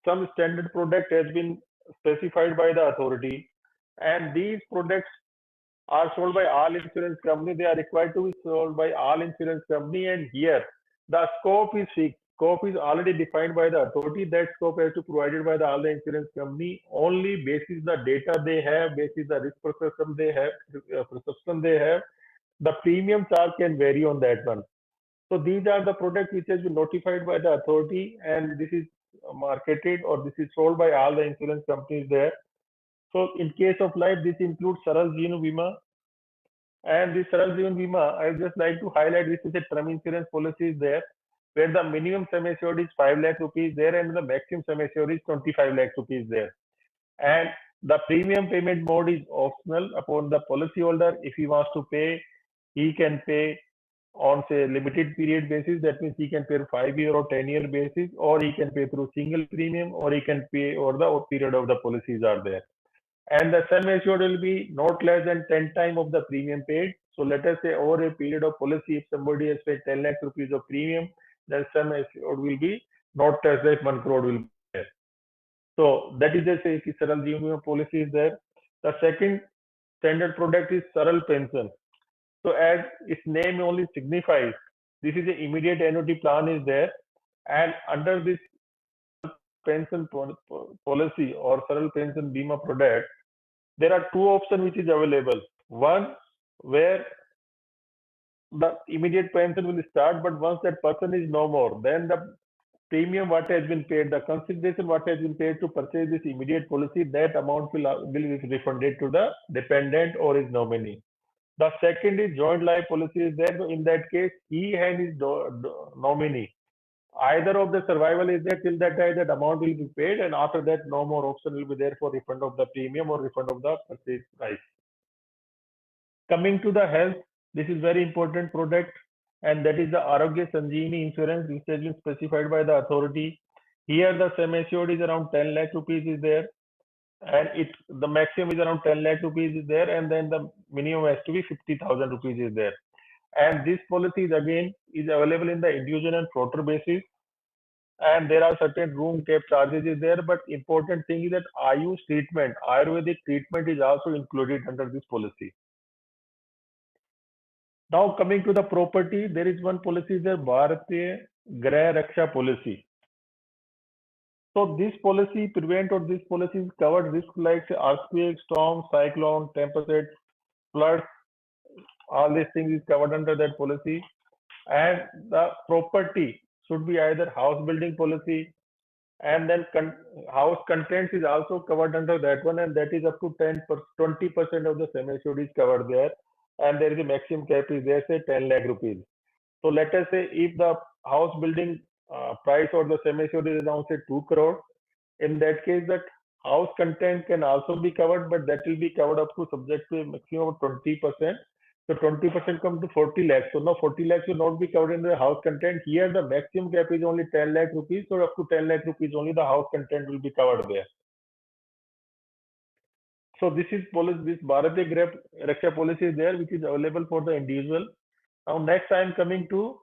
some standard product has been specified by the authority, and these products are sold by all insurance company. They are required to be sold by all insurance company, and here the scope is fixed. Scope is already defined by the authority. That scope has to be provided by all the insurance company only basis the data they have, basis the risk perception they have, the premium charge can vary on that one. So these are the products which has been notified by the authority, and this is marketed or this is sold by all the insurance companies there. So in case of life, this includes Saral Jeevan Bima, and this Saral Jeevan Bima, I would just like to highlight this is a term insurance policy is there, where the minimum sum assured is 5 lakh rupees there, and the maximum sum assured is 25 lakh rupees there. And the premium payment mode is optional upon the policyholder. If he wants to pay, he can pay on say limited period basis. That means he can pay 5-year or 10-year basis, or he can pay through single premium, or he can pay over the period of the policies are there. And the sum assured will be not less than 10 times of the premium paid. So let us say over a period of policy, if somebody has paid 10 lakh rupees of premium, then sum assured will be not less than 1 crore will be there. So that is the say Saral Jeevan policy is there. The second standard product is Saral Pension. So as its name only signifies, this is an immediate annuity plan is there, and under this pension policy or Saral Pension Bima product, there are two options which is available. One, where the immediate pension will start, but once that person is no more, then the premium what has been paid, the consideration what has been paid to purchase this immediate policy, that amount will be refunded to the dependent or his nominee. The second is joint life policy is there. So in that case, he and his nominee, either of the survival is there till that time that amount will be paid, and after that no more option will be there for refund of the premium or refund of the purchase price. Coming to the health, this is very important product, and that is the Arogya Sanjeevani insurance which has been specified by the authority. Here the sum assured is around 10 lakh rupees is there, and the maximum is around 10 lakh rupees is there, and then the minimum has to be 50,000 rupees is there. And this policy is again is available in the individual and floater basis, and there are certain room cap charges is there. But important thing is that Ayush treatment, Ayurvedic treatment is also included under this policy. Now coming to the property, there is one policy there, Bharatiya Grah Raksha policy. So this policy covered risks like say, earthquake, storm, cyclone, tempest, floods. All these things is covered under that policy. And the property should be either house building policy, and then house contents is also covered under that one, and that is up to 20% of the sum assured is covered there, and there is a maximum cap is there, say 10 lakh rupees. So let us say if the house building price or the sum assured is around say 2 crore, in that case that house content can also be covered, but that will be covered up to subject to a maximum of 20%. So 20% come to 40 lakhs. So now 40 lakhs will not be covered in the house content. Here the maximum cap is only 10 lakh rupees. So up to 10 lakh rupees only the house content will be covered there. So this is policy, this Bharatiya Grah Raksha policy is there, which is available for the individual. Now next I am coming to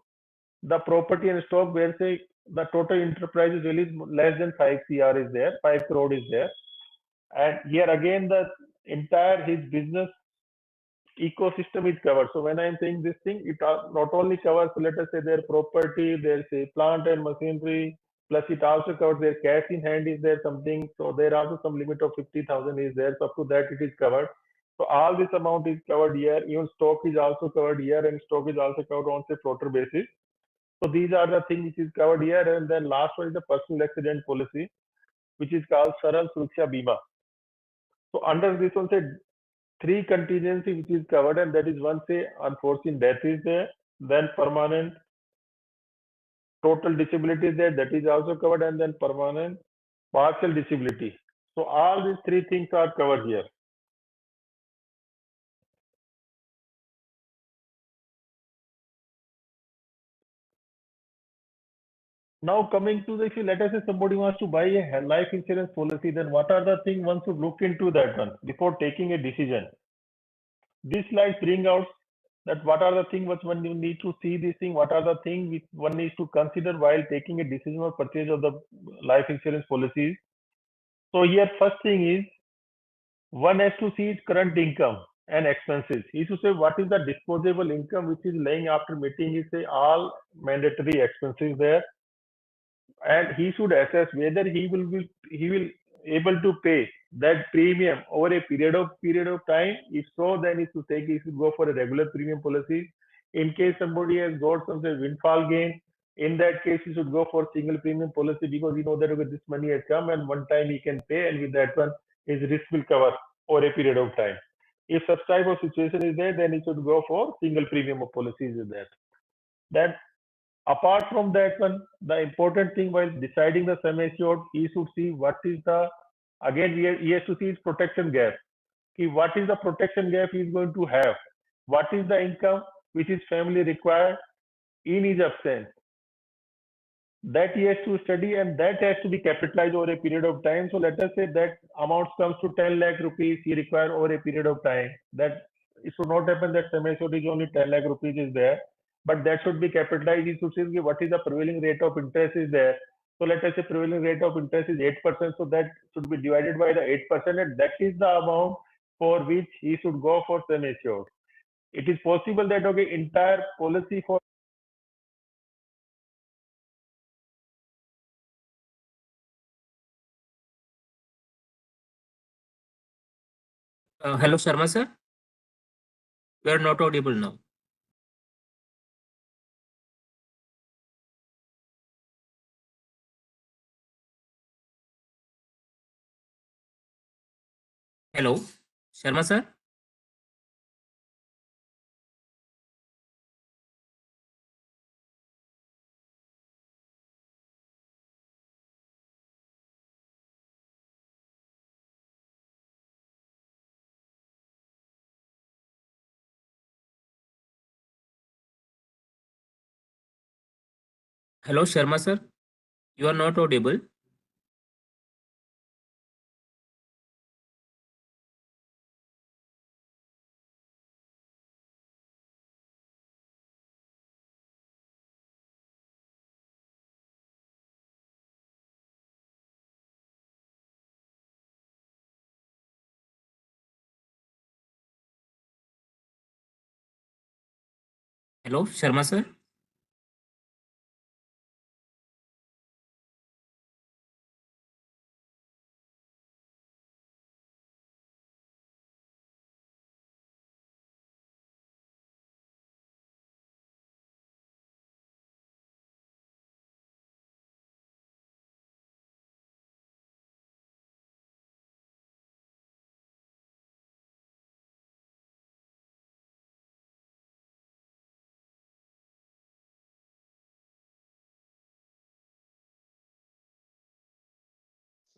the property and stock, where say the total enterprise is really less than 5 CR is there, 5 crore is there. And here again the entire his business ecosystem is covered. So when I am saying this thing, it not only covers, let us say, their property, their say plant and machinery, plus it also covers their cash in hand is there something. So there are also some limit of 50,000 is there. So up to that it is covered. So all this amount is covered here. Even stock is also covered here, and stock is also covered on say floater basis. So these are the things which is covered here. And then last one is the personal accident policy, which is called Saral Suraksha Bima. So under this one, say 3 contingency which is covered, and that is one say unforeseen death is there, then permanent total disability is there, that is also covered, and then permanent partial disability. So all these 3 things are covered here. Now coming to the, if you let us say somebody wants to buy a life insurance policy, then what are the things one should look into that one before taking a decision? This slide bring out that what are the things which one you need to see this thing, what are the things which one needs to consider while taking a decision of purchase of the life insurance policies. So here first thing is one has to see its current income and expenses. He should say what is the disposable income which is laying after meeting his say all mandatory expenses there, and he should assess whether he will able to pay that premium over a period of time. If so, then he should go for a regular premium policy. In case somebody has got some say windfall gain, in that case he should go for single premium policy, because he know that okay, this money has come and one time he can pay, and with that one his risk will cover over a period of time. If such type of situation is there, then he should go for single premium of policies is that. Then apart from that one, the important thing while deciding the sum assured, he should see what is the, again he has to see his protection gap. What is the protection gap he is going to have? What is the income which his family require in his absence? That he has to study, and that has to be capitalized over a period of time. So let us say that amount comes to 10 lakh rupees he require over a period of time. That it should not happen that sum assured is only 10 lakh rupees is there, but that should be capitalized. He should see what is the prevailing rate of interest is there. So let us say prevailing rate of interest is 8%. So that should be divided by the 8%, and that is the amount for which he should go for sum assured. It is possible that okay, entire policy for Hello, Sharma sir. You are not audible now. Hello, Sharma sir. Hello, Sharma sir. You are not audible. Hello, Sharma sir.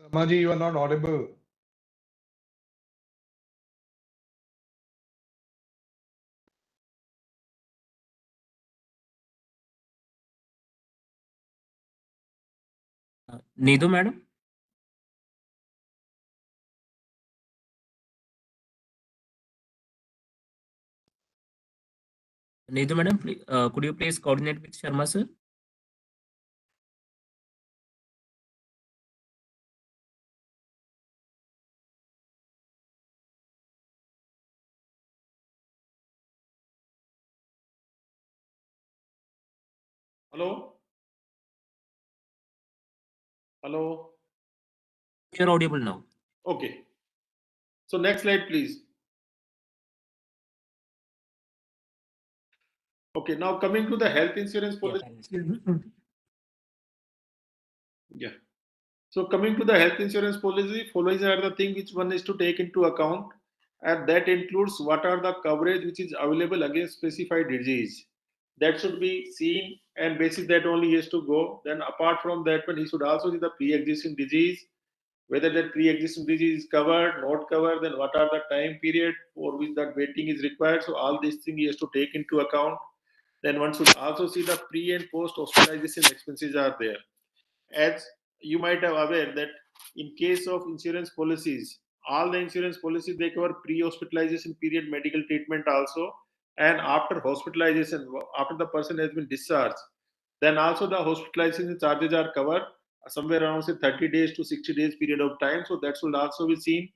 Samaji, you are not audible. Needu madam. Needu madam, could you please coordinate with Sharma sir? Hello? Hello? You are audible now. Okay. So next slide, please. Okay, now coming to the health insurance policy. Yeah. So coming to the health insurance policy, following are the thing which one is to take into account, and that includes what are the coverage which is available against specified disease. That should be seen, and basis that only he has to go. Then apart from that one, he should also see the pre-existing disease, whether that pre-existing disease is covered, not covered, then what are the time period for which that waiting is required. So all these things he has to take into account. Then one should also see the pre and post hospitalization expenses are there. As you might have aware that in case of insurance policies, all the insurance policies they cover pre-hospitalization period medical treatment also, and after hospitalization, after the person has been discharged, then also the hospitalization charges are covered somewhere around say 30 days to 60 days period of time. So that should also be seen.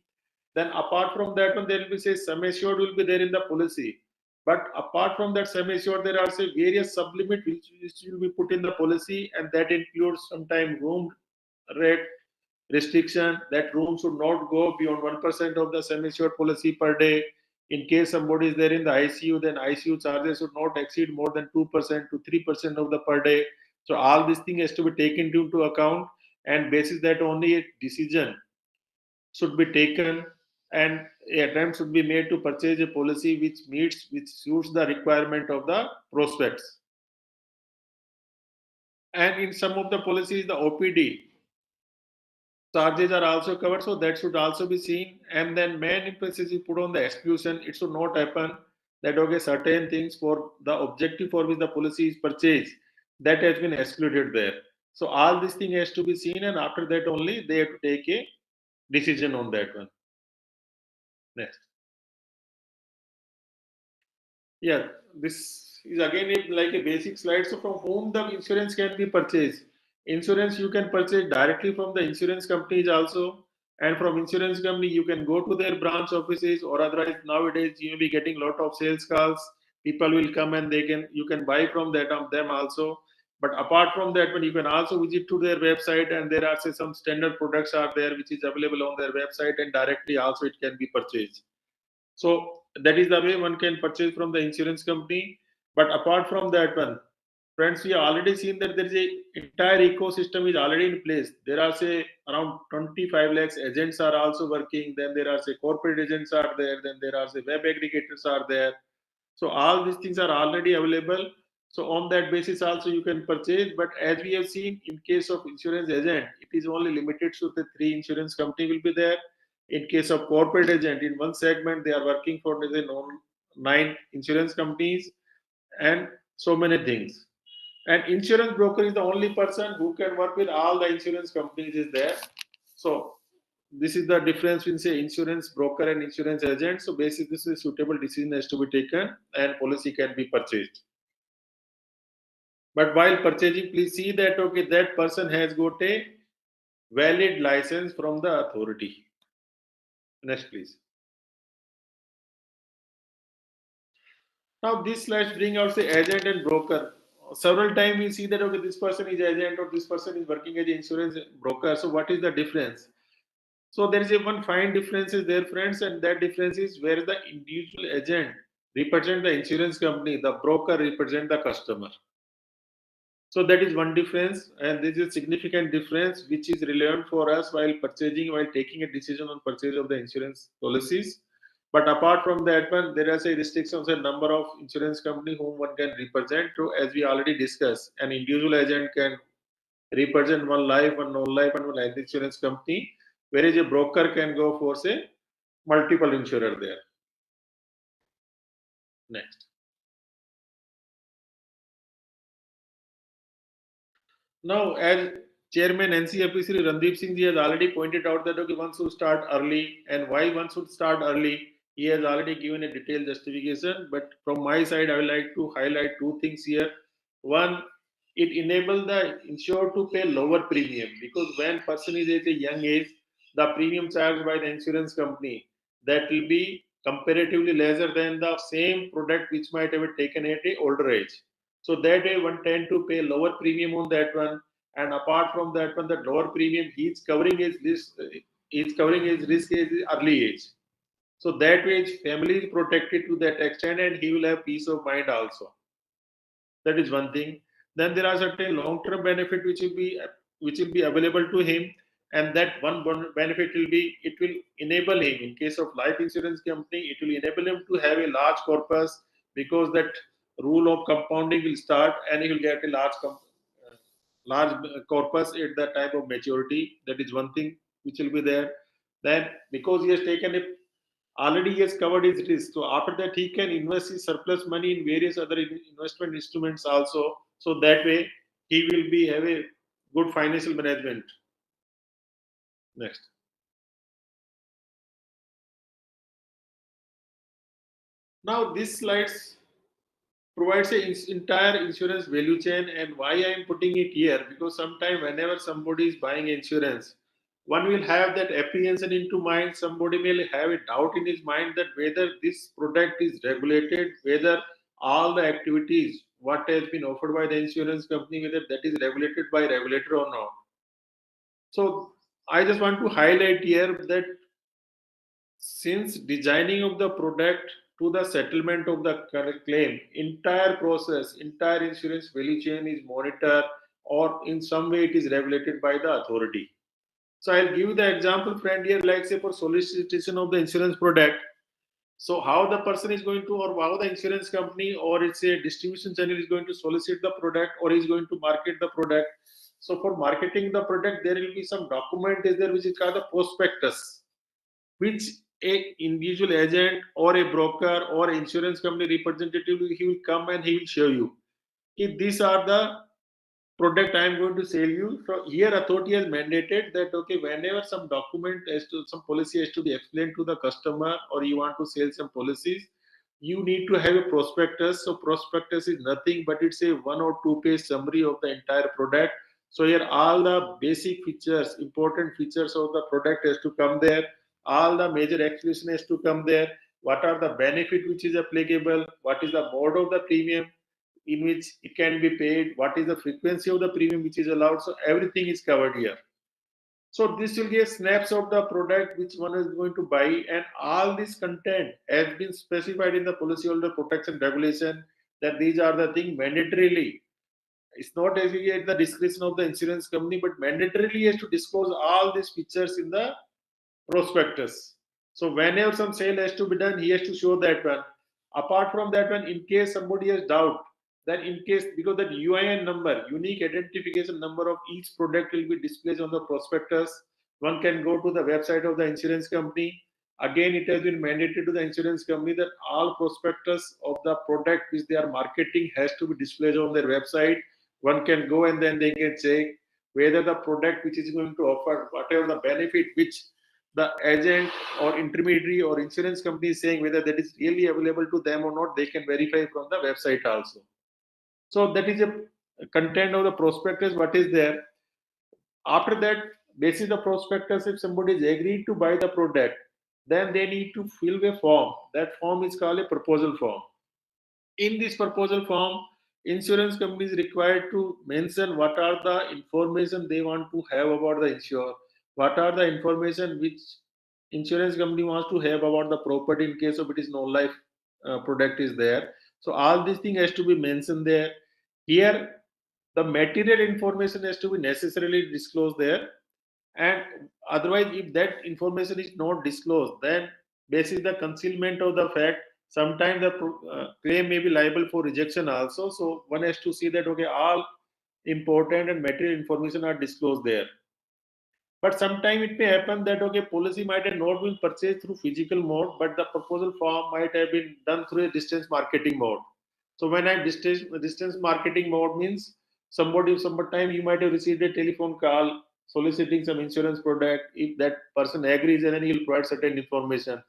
Then apart from that one, there will be say sum assured will be there in the policy. But apart from that sum assured, there are say various sublimit which will be put in the policy, and that includes sometime room rate restriction, that room should not go beyond 1% of the sum assured policy per day. In case somebody is there in the ICU, then ICU charges should not exceed more than 2% to 3% of the per day. So all these things has to be taken into account, and basis that only a decision should be taken, and a attempt should be made to purchase a policy which suits the requirement of the prospects. And in some of the policies, the OPD charges are also covered, so that should also be seen. And then main emphasis is put on the exclusion. It should not happen that okay, certain things for the objective for which the policy is purchased, that has been excluded there. So all this thing has to be seen, and after that only they have to take a decision on that one. Next. Yeah, this is again like a basic slide. So from whom the insurance can be purchased? Insurance you can purchase directly from the insurance companies also, and from insurance company you can go to their branch offices, or otherwise nowadays you will be getting lot of sales calls. People will come and you can buy from them also. But apart from that, when you can also visit to their website, and there are say some standard products are there which is available on their website, and directly also it can be purchased. So that is the way one can purchase from the insurance company. But apart from that one, friends, we have already seen that there is a entire ecosystem is already in place. There are say around 25 lakhs agents are also working. Then there are say corporate agents are there. Then there are say web aggregators are there. So all these things are already available. So on that basis also you can purchase. But as we have seen in case of insurance agent, it is only limited to the 3 insurance company will be there. In case of corporate agent, in one segment they are working for say 9 insurance companies, and so many things. And insurance broker is the only person who can work with all the insurance companies is there. So this is the difference between say insurance broker and insurance agent. So basically this is a suitable decision has to be taken, and policy can be purchased. But while purchasing, please see that okay, that person has got a valid license from the authority. Next, please. Now this slide bring out the agent and broker. Several times we see that okay, this person is agent or this person is working as an insurance broker. So what is the difference? So there is a one fine difference is there, friends, and that difference is where the individual agent represent the insurance company, the broker represent the customer. So that is one difference, and this is a significant difference which is relevant for us while purchasing, while taking a decision on purchase of the insurance policies. But apart from that one, there is a restrictions on number of insurance company whom one can represent. So as we already discussed, an individual agent can represent one life, one non-life, and one health insurance company, whereas a broker can go for say multiple insurer there. Next. Now, as Chairman NCFE Shri Randeep Singh ji has already pointed out that okay, one should start early, and why one should start early, he has already given a detailed justification. But from my side, I would like to highlight two things here. One, it enables the insured to pay lower premium, because when person is at a young age, the premium charged by the insurance company that will be comparatively lesser than the same product which might have taken at a older age. So that way one tend to pay lower premium on that one, and apart from that one, that lower premium he's covering his risk, at the early age. So that way his family is protected to that extent, and he will have peace of mind also. That is one thing. Then there are certain long-term benefit which will be available to him, and that one benefit will be, it will enable him in case of life insurance company, it will enable him to have a large corpus, because that rule of compounding will start, and he will get a large corpus at that time of maturity. That is one thing which will be there. Then because he has taken a, already he has covered his risk, so after that he can invest his surplus money in various other investment instruments also. So that way he will be have a good financial management. Next. Now this slides provides a entire insurance value chain, and why I am putting it here, because sometimes whenever somebody is buying insurance, one will have that apprehension into mind. Somebody may have a doubt in his mind that whether this product is regulated, whether all the activities what has been offered by the insurance company, whether that is regulated by regulator or not. So I just want to highlight here that since designing of the product to the settlement of the claim, entire process, entire insurance value chain is monitored, or in some way it is regulated by the authority. So I'll give you the example, friend, here, like say for solicitation of the insurance product. So how the person is going to, or how the insurance company or it's a distribution channel is going to solicit the product, or is going to market the product. So for marketing the product, there will be some document is there which is called the prospectus, which a individual agent or a broker or insurance company representative, he will come and he will show you if these are the product I am going to sell you. So here authority has mandated that okay, whenever some document as to some policy has to be explained to the customer, or you want to sell some policies, you need to have a prospectus. So prospectus is nothing but it's a 1 or 2 page summary of the entire product. So here all the basic features, important features of the product has to come there. All the major explanation has to come there. What are the benefit which is applicable? What is the mode of the premium in which it can be paid? What is the frequency of the premium which is allowed? So everything is covered here. So this will be a snapshot of the product which one is going to buy, and all this content has been specified in the policyholder protection regulation that these are the things mandatorily. It's not as at the discretion of the insurance company, but mandatorily has to disclose all these features in the prospectus. So whenever some sale has to be done, he has to show that one. Apart from that one, in case somebody has doubt, then in case, because that UIN number, unique identification number of each product will be displayed on the prospectus, one can go to the website of the insurance company. Again, it has been mandated to the insurance company that all prospectus of the product which they are marketing has to be displayed on their website. One can go and then they can check whether the product which is going to offer, whatever the benefit which the agent or intermediary or insurance company is saying, whether that is really available to them or not, they can verify from the website also. So that is a content of the prospectus, what is there. After that, basis the prospectus, if somebody is agreed to buy the product, then they need to fill a form. That form is called a proposal form. In this proposal form, insurance company is required to mention what are the information they want to have about the insurer, what are the information which insurance company wants to have about the property in case of it is non-life product is there. So all these things has to be mentioned there. Here, the material information has to be necessarily disclosed there, and otherwise, if that information is not disclosed, then basis the concealment of the fact, sometimes the claim may be liable for rejection also. So one has to see that okay, all important and material information are disclosed there. But sometimes it may happen that okay, policy might have not been purchased through physical mode, but the proposal form might have been done through a distance marketing mode. So when I distance marketing mode means sometime you might have received a telephone call soliciting some insurance product. If that person agrees, and then he'll provide certain information.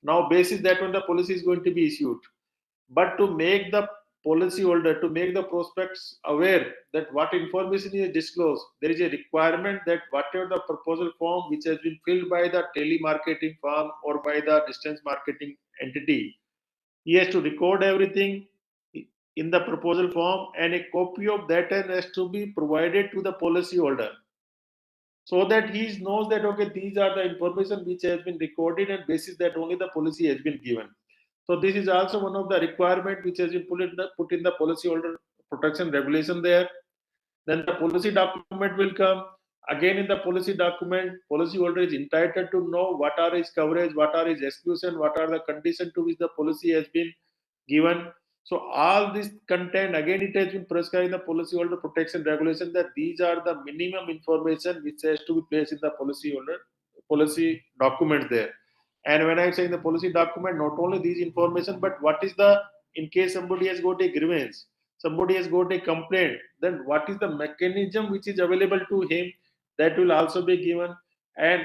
Now, basis that when the policy is going to be issued, but to make the policyholder, to make the prospects aware that what information is disclosed, there is a requirement that whatever the proposal form which has been filled by the telemarketing firm or by the distance marketing entity, he has to record everything in the proposal form, and a copy of that has to be provided to the policyholder, so that he knows that okay, these are the information which has been recorded, and basis that only the policy has been given. So this is also one of the requirement which has been put in the policyholder protection regulation there. Then the policy document will come. Again, in the policy document, policyholder is entitled to know what are his coverage, what are his exclusion, what are the conditions to which the policy has been given. So all this content, again, it has been prescribed in the policyholder protection regulation that these are the minimum information which has to be placed in the policy document there. And when I say in the policy document, not only these information, but what is the, in case somebody has got a grievance, somebody has got a complaint, then what is the mechanism which is available to him, that will also be given. And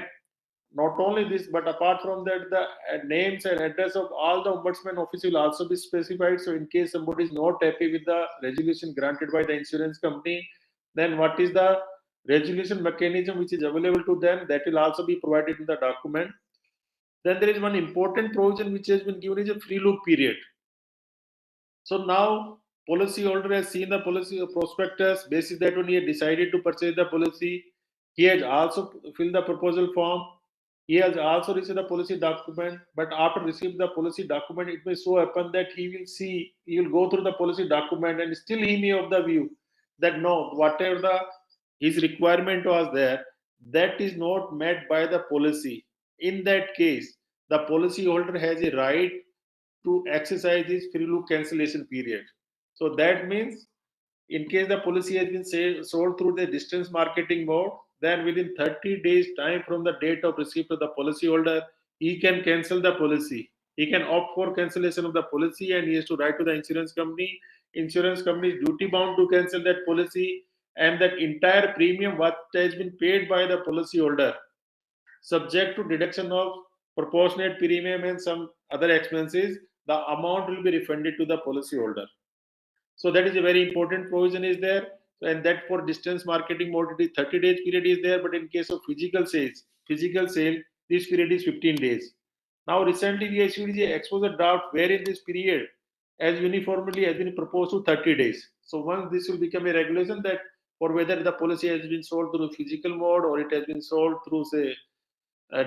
not only this, but apart from that, the names and address of all the ombudsman office will also be specified. So in case somebody is not happy with the resolution granted by the insurance company, then what is the resolution mechanism which is available to them, that will also be provided in the document. Then there is one important provision which has been given, is a free look period. So now policyholder has seen the policy prospectus, basis that when he had decided to purchase the policy, he has also filled the proposal form, he has also received the policy document. But after receiving the policy document, it may so happen that he will go through the policy document, and still he may of the view that no, whatever his requirement was there, that is not met by the policy. In that case, the policyholder has a right to exercise this free look cancellation period. So that means in case the policy has been sold through the distance marketing mode, then within 30 days time from the date of receipt of the policyholder, he can cancel the policy. He can opt for cancellation of the policy, and he has to write to the insurance company. Insurance company is duty bound to cancel that policy, and that entire premium what has been paid by the policyholder, subject to deduction of proportionate premium and some other expenses, the amount will be refunded to the policyholder. So that is a very important provision is there. And that for distance marketing mode, it is 30 days period is there. But in case of physical sale, this period is 15 days. Now recently we issued the exposure draft wherein this period as uniformly has been proposed to 30 days. So once this will become a regulation that for whether the policy has been sold through physical mode or it has been sold through say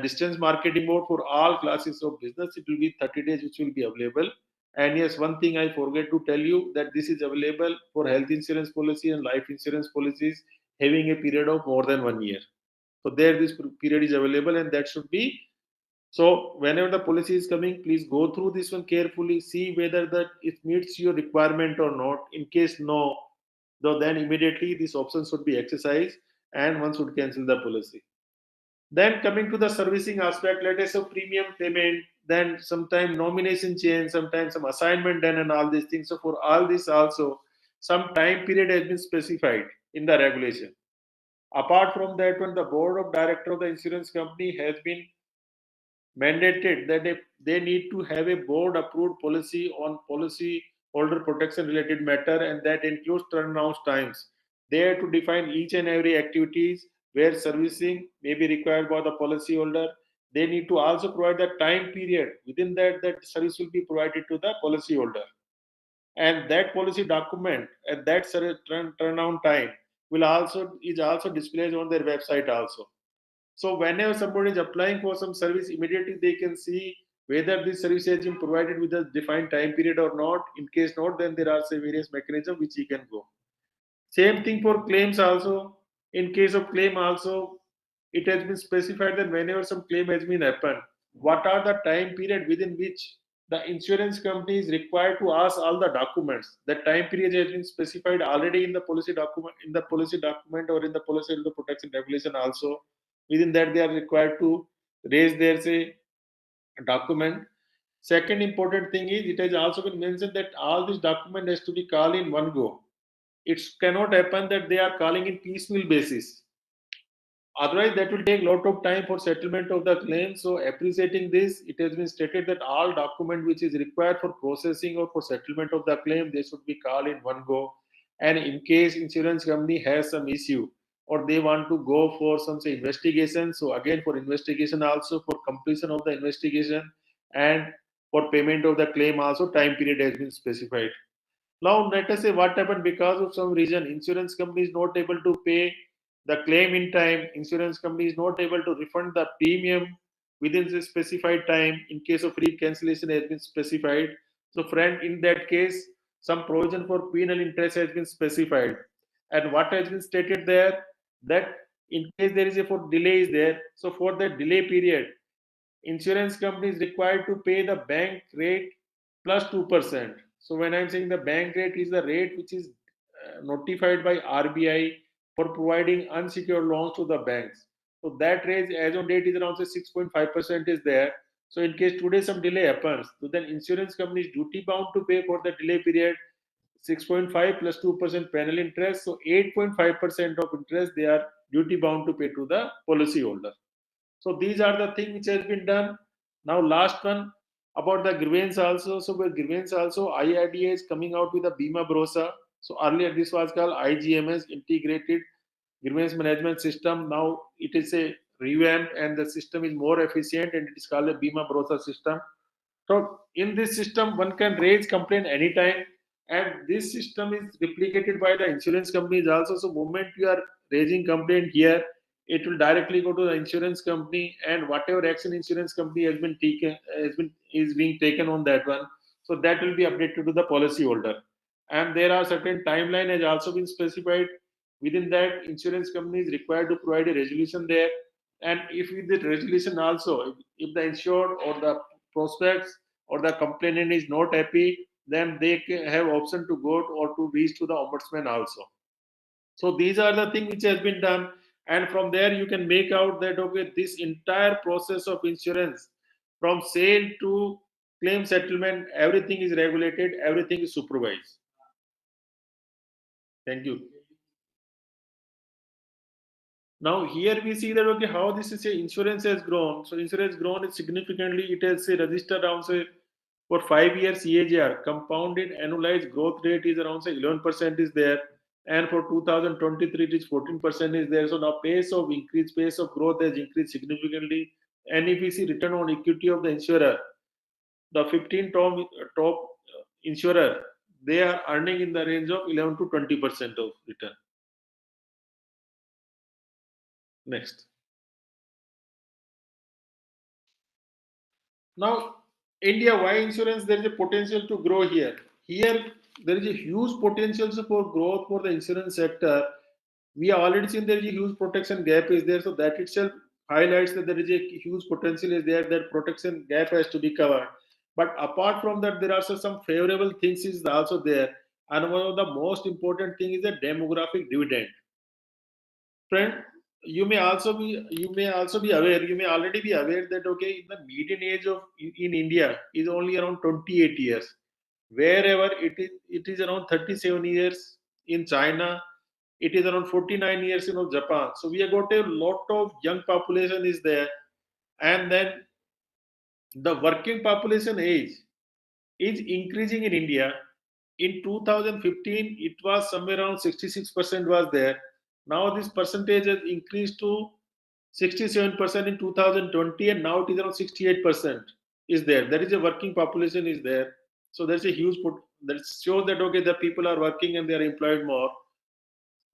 distance marketing mode, for all classes of business, it will be 30 days which will be available. And yes, one thing I forget to tell you, that this is available for health insurance policy and life insurance policies having a period of more than 1 year. So there this period is available, and that should be. So whenever the policy is coming, please go through this one carefully, see whether that it meets your requirement or not. In case no, though, then immediately this option should be exercised and one should cancel the policy. Then coming to the servicing aspect, let us say premium payment, then sometime nomination change, sometimes some assignment done and all these things. So for all this also, some time period has been specified in the regulation. Apart from that, when the board of director of the insurance company has been mandated that they need to have a board approved policy on policy holder protection related matter, and that includes turnaround times. They have to define each and every activities where servicing may be required by the policyholder. They need to also provide the time period within that service will be provided to the policyholder. and that policy document at that turnaround time is also displayed on their website also. So whenever somebody is applying for some service, immediately they can see whether this service has been provided with a defined time period or not. In case not, then there are say various mechanisms which he can go. Same thing for claims also. In case of claim also, it has been specified that whenever some claim has been happened, what are the time period within which the insurance company is required to ask all the documents. The time period has been specified already in the policy document, or in the policy of the protection regulation also. Within that, they are required to raise their say document. Second important thing is it has also been mentioned that all these document has to be called in one go. It cannot happen that they are calling in piecemeal basis. Otherwise, that will take a lot of time for settlement of the claim. So, appreciating this, it has been stated that all document which is required for processing or for settlement of the claim, they should be called in one go. And in case insurance company has some issue or they want to go for some say investigation, so again for investigation also, for completion of the investigation and for payment of the claim also, time period has been specified. Now, let us say what happened because of some reason, insurance company is not able to pay the claim in time, insurance company is not able to refund the premium within the specified time in case of free cancellation has been specified. So, friend, in that case, some provision for penal interest has been specified. And what has been stated there, that in case there is a for delay is there, so for that delay period, insurance company is required to pay the bank rate plus 2%. So when I'm saying the bank rate is the rate which is notified by RBI for providing unsecured loans to the banks. So that rate as on date is around 6.5% is there. So in case today some delay happens, so then insurance company is duty bound to pay for the delay period 6.5 plus 2% penal interest. So 8.5% of interest they are duty bound to pay to the policy holder. So these are the things which has been done. Now last one about the grievance also. So with grievance also, IRDAI is coming out with a Bima Bharosa. So earlier this was called IGMS, Integrated Grievance Management System. Now it is a revamp and the system is more efficient and it is called a Bima Bharosa system. So in this system, one can raise complaint anytime, and this system is replicated by the insurance companies also. So moment you are raising complaint here, it will directly go to the insurance company, and whatever action insurance company has been taken is being taken on that one. So that will be updated to the policy holder. And there are certain timeline has also been specified. Within that, insurance company is required to provide a resolution there. And if with the resolution also, if the insured or the prospects or the complainant is not happy, then they have option to go or to reach to the ombudsman also. So these are the things which has been done, and from there you can make out that okay, this entire process of insurance from sale to claim settlement, everything is regulated, everything is supervised. Thank you. Now here we see that okay, how this is a insurance has grown. So insurance grown significantly. It has registered around say for 5 years CAGR, compounded annualized growth rate is around say 11% is there, and for 2023 it is 14% is there. So now pace of growth has increased significantly. And if we see return on equity of the insurer, the 15 top insurer, they are earning in the range of 11 to 20% of return. Next. Now, India, why insurance? There is a potential to grow here. Here, there is a huge potential for growth for the insurance sector. We have already seen there is a huge protection gap is there. So that itself highlights that there is a huge potential is there. That protection gap has to be covered. But apart from that, there are also some favorable things is also there. And one of the most important thing is the demographic dividend. Friend, you may also be aware, you may already be aware that okay, the median age of in India is only around 28 years. Wherever it is around 37 years in China, it is around 49 years in Japan. So we have got a lot of young population is there, and then the working population age is increasing in India. In 2015, it was somewhere around 66% was there. Now this percentage has increased to 67% in 2020, and now it is around 68% is there. There is a working population is there. So there's a huge put that shows that okay, the people are working and they are employed more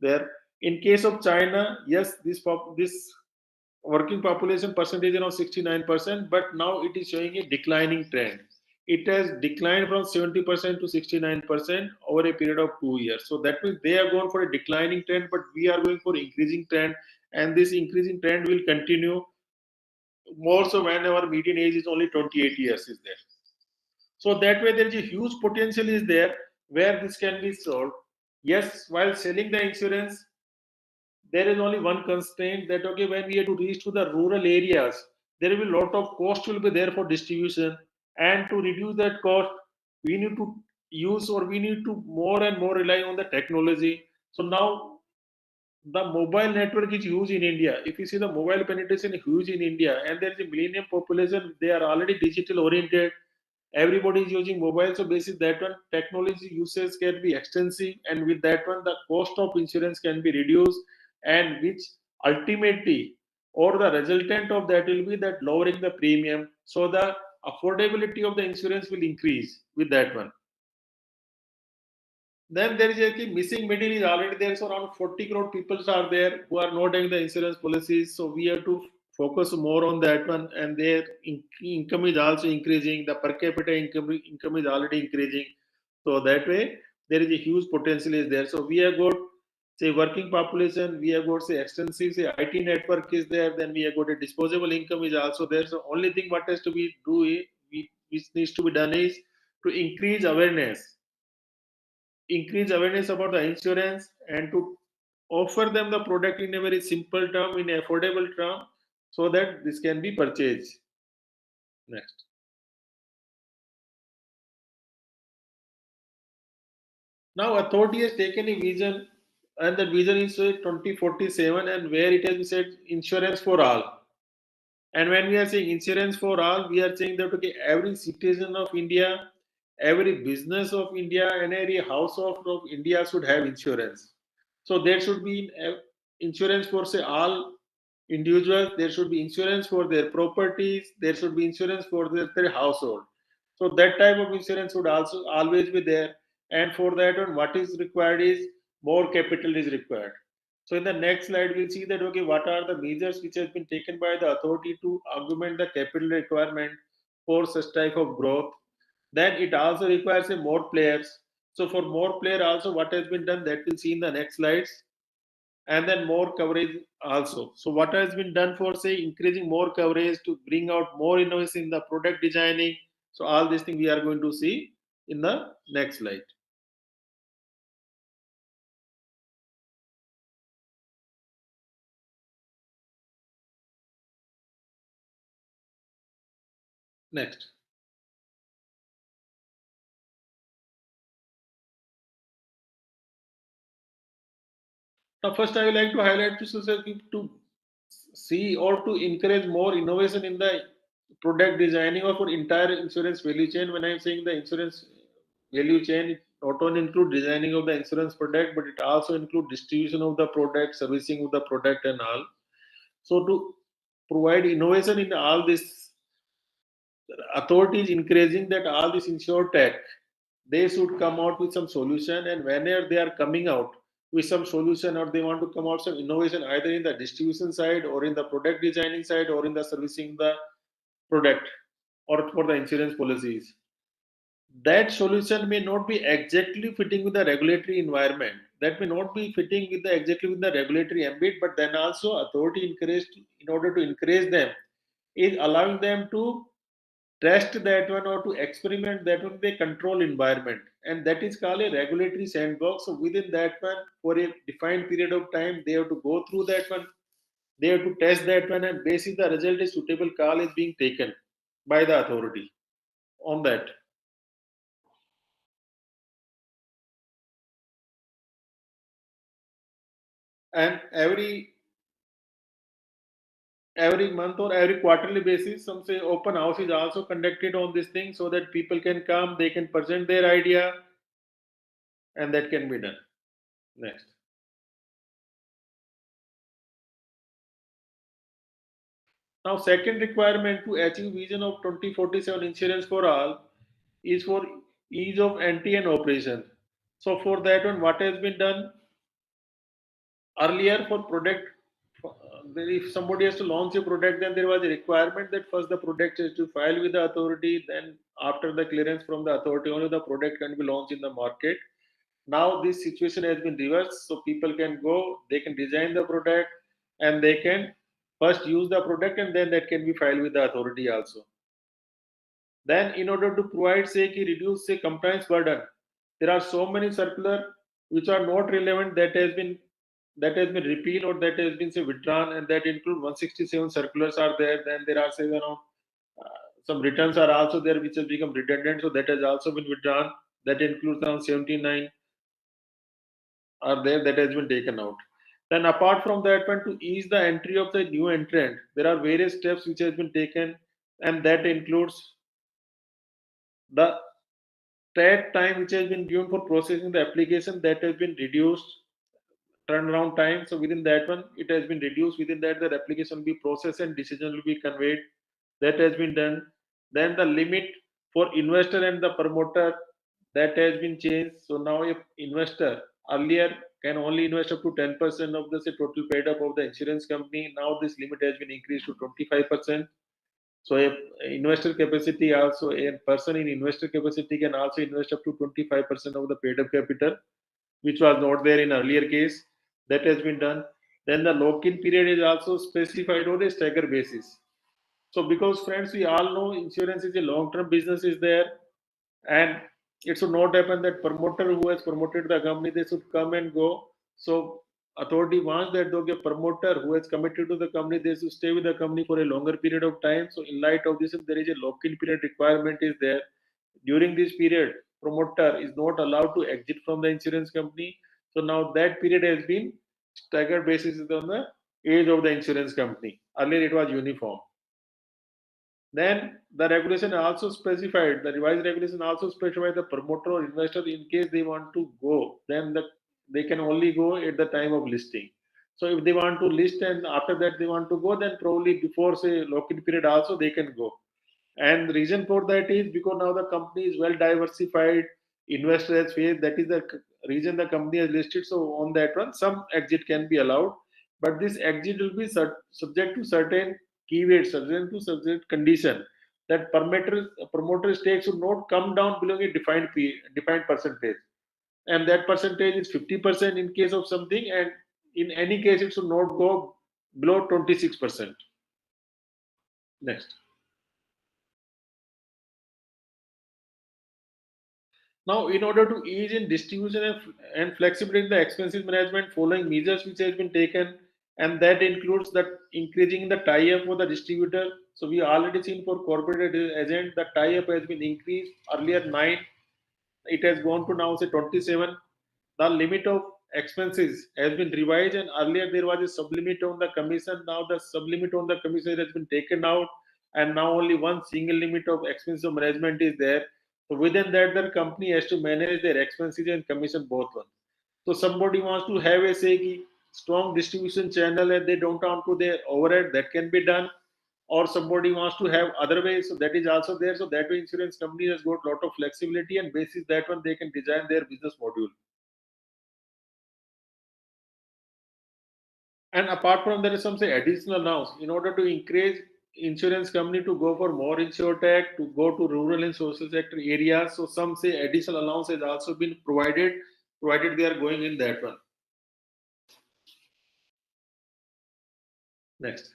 there. In case of China, yes, this working population percentage is now 69%, but now it is showing a declining trend. It has declined from 70% to 69% over a period of 2 years. So that means they are going for a declining trend, but we are going for increasing trend, and this increasing trend will continue more so when our median age is only 28 years is there. So that way there is a huge potential is there where this can be solved. Yes, while selling the insurance, there is only one constraint that okay, when we have to reach to the rural areas, there will be a lot of cost will be there for distribution, and to reduce that cost, we need to use or we need to more and more rely on the technology. So now the mobile network is huge in India. If you see the mobile penetration is huge in India, and there is a millennium population, they are already digital oriented. Everybody is using mobile, so basically that one technology usage can be extensive, and with that one the cost of insurance can be reduced, and which ultimately or the resultant of that will be that lowering the premium, so the affordability of the insurance will increase with that one. Then there is a missing middle is already there. So around 40 crore people are there who are not having the insurance policies. So we have to focus more on that one, and their income is also increasing. The per capita income is already increasing. So that way there is a huge potential is there. So we have got say working population, we have got say extensive say IT network is there. Then we have got a disposable income is also there. So only thing what has to be do is which needs to be done is to increase awareness about the insurance, and to offer them the product in a very simple term, in affordable term, so that this can be purchased. Next. Now authority has taken a vision, and the vision is 2047, and where it has been said insurance for all. And when we are saying insurance for all, we are saying that okay, every citizen of India, every business of India, and every household of India should have insurance. So there should be insurance for say all individuals. There should be insurance for their properties. There should be insurance for their household. So that type of insurance would also always be there. And for that one, what is required is more capital is required. So in the next slide, we'll see that okay, what are the measures which has been taken by the authority to augment the capital requirement for such type of growth. Then it also requires a more players. So for more player also, what has been done that we'll see in the next slides, and then more coverage also. So what has been done for say increasing more coverage to bring out more innovation in the product designing. So all these things we are going to see in the next slide. Next. Now, first, I would like to highlight to see or to encourage more innovation in the product designing or for entire insurance value chain. When I'm saying the insurance value chain, it not only include designing of the insurance product, but it also include distribution of the product, servicing of the product, and all. So to provide innovation in all this, authorities encouraging that all this insure tech, they should come out with some solution, and whenever they are coming out with some solution or they want to come out some innovation either in the distribution side or in the product designing side or in the servicing the product or for the insurance policies, that solution may not be exactly fitting with the regulatory environment, that may not be fitting with the exactly with the regulatory ambit, but then also authority encouraged in order to encourage them is allowing them to test that one or to experiment that one with a control environment, and that is called a regulatory sandbox. So within that one, for a defined period of time, they have to go through that one, they have to test that one, and basically the result is suitable call is being taken by the authority on that. And every month or every quarterly basis, some say open house is also conducted on this thing, so that people can come, they can present their idea, and that can be done. Next. Now, second requirement to achieve vision of 2047 insurance for all is for ease of entry and operation. So for that one, what has been done earlier for product, if somebody has to launch a product, then there was a requirement that first the product has to file with the authority, then after the clearance from the authority, only the product can be launched in the market. Now this situation has been reversed, so people can go, they can design the product, and they can first use the product, and then that can be filed with the authority also. Then in order to provide, say, reduce, say, compliance burden, there are so many circular which are not relevant that has been repealed or that has been, say, withdrawn, and that include 167 circulars are there. Then there are, say, some returns are also there which has become redundant, so that has also been withdrawn. That includes around 79 are there that has been taken out. Then apart from that one, to ease the entry of the new entrant, there are various steps which has been taken, and that includes the time which has been given for processing the application, that has been reduced, turnaround time. So within that one, it has been reduced. Within that, the application will be processed and decision will be conveyed. That has been done. Then the limit for investor and the promoter, that has been changed. So now if investor earlier can only invest up to 10% of the, say, total paid up of the insurance company, now this limit has been increased to 25%. So a investor capacity also, a person in investor capacity can also invest up to 25% of the paid up capital, which was not there in earlier case. That has been done. Then the lock-in period is also specified on a stagger basis. So because friends, we all know insurance is a long-term business is there, and it should not happen that promoter who has promoted the company, they should come and go. So authority wants that the promoter who has committed to the company, they should stay with the company for a longer period of time. So in light of this, if there is a lock-in period requirement is there, during this period, promoter is not allowed to exit from the insurance company. So now that period has been staggered basis on the age of the insurance company. Earlier it was uniform. Then the regulation also specified, the revised regulation also specified the promoter or investor, in case they want to go, then they can only go at the time of listing. So if they want to list and after that they want to go, then probably before, say, lock-in period also they can go. And the reason for that is because now the company is well diversified, investor has faith, that is the reason the company has listed. So on that one, some exit can be allowed, but this exit will be subject to certain keywords, subject to certain condition, that promoter stakes should not come down below a defined percentage, and that percentage is 50% in case of something, and in any case it should not go below 26%. Next. Now, in order to ease in distribution and flexibility in the expenses management, following measures which has been taken, and that includes that increasing the tie-up for the distributor. So we already seen for corporate agent, the tie-up has been increased. Earlier 9, it has gone to now, say, 27. The limit of expenses has been revised, and earlier there was a sublimit on the commission. Now the sublimit on the commission has been taken out, and now only one single limit of expense of management is there. So within that, the company has to manage their expenses and commission both one. So somebody wants to have a, say, strong distribution channel and they don't want to their overhead, that can be done. Or somebody wants to have other ways, so that is also there. So that way insurance company has got a lot of flexibility, and basis that one they can design their business module. And apart from there is some, say, additional laws in order to encourage insurance company to go for more insurtech, to go to rural and social sector areas. So some, say, additional allowance has also been provided they are going in that one. Next.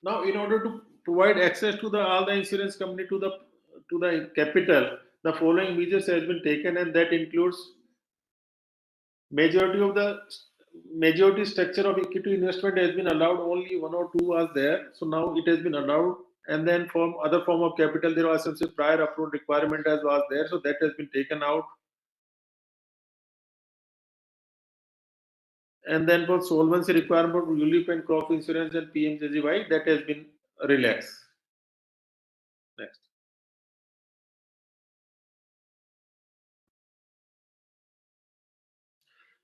Now, in order to provide access to all the insurance company to the capital, the following measures has been taken, and that includes majority structure of equity investment has been allowed. Only 1 or 2 was there, so now it has been allowed. And then from other form of capital, there was some, say, prior approved requirement as was there, so that has been taken out. And then for solvency requirement, ULIP and crop insurance and PMJJY, that has been relaxed. Next.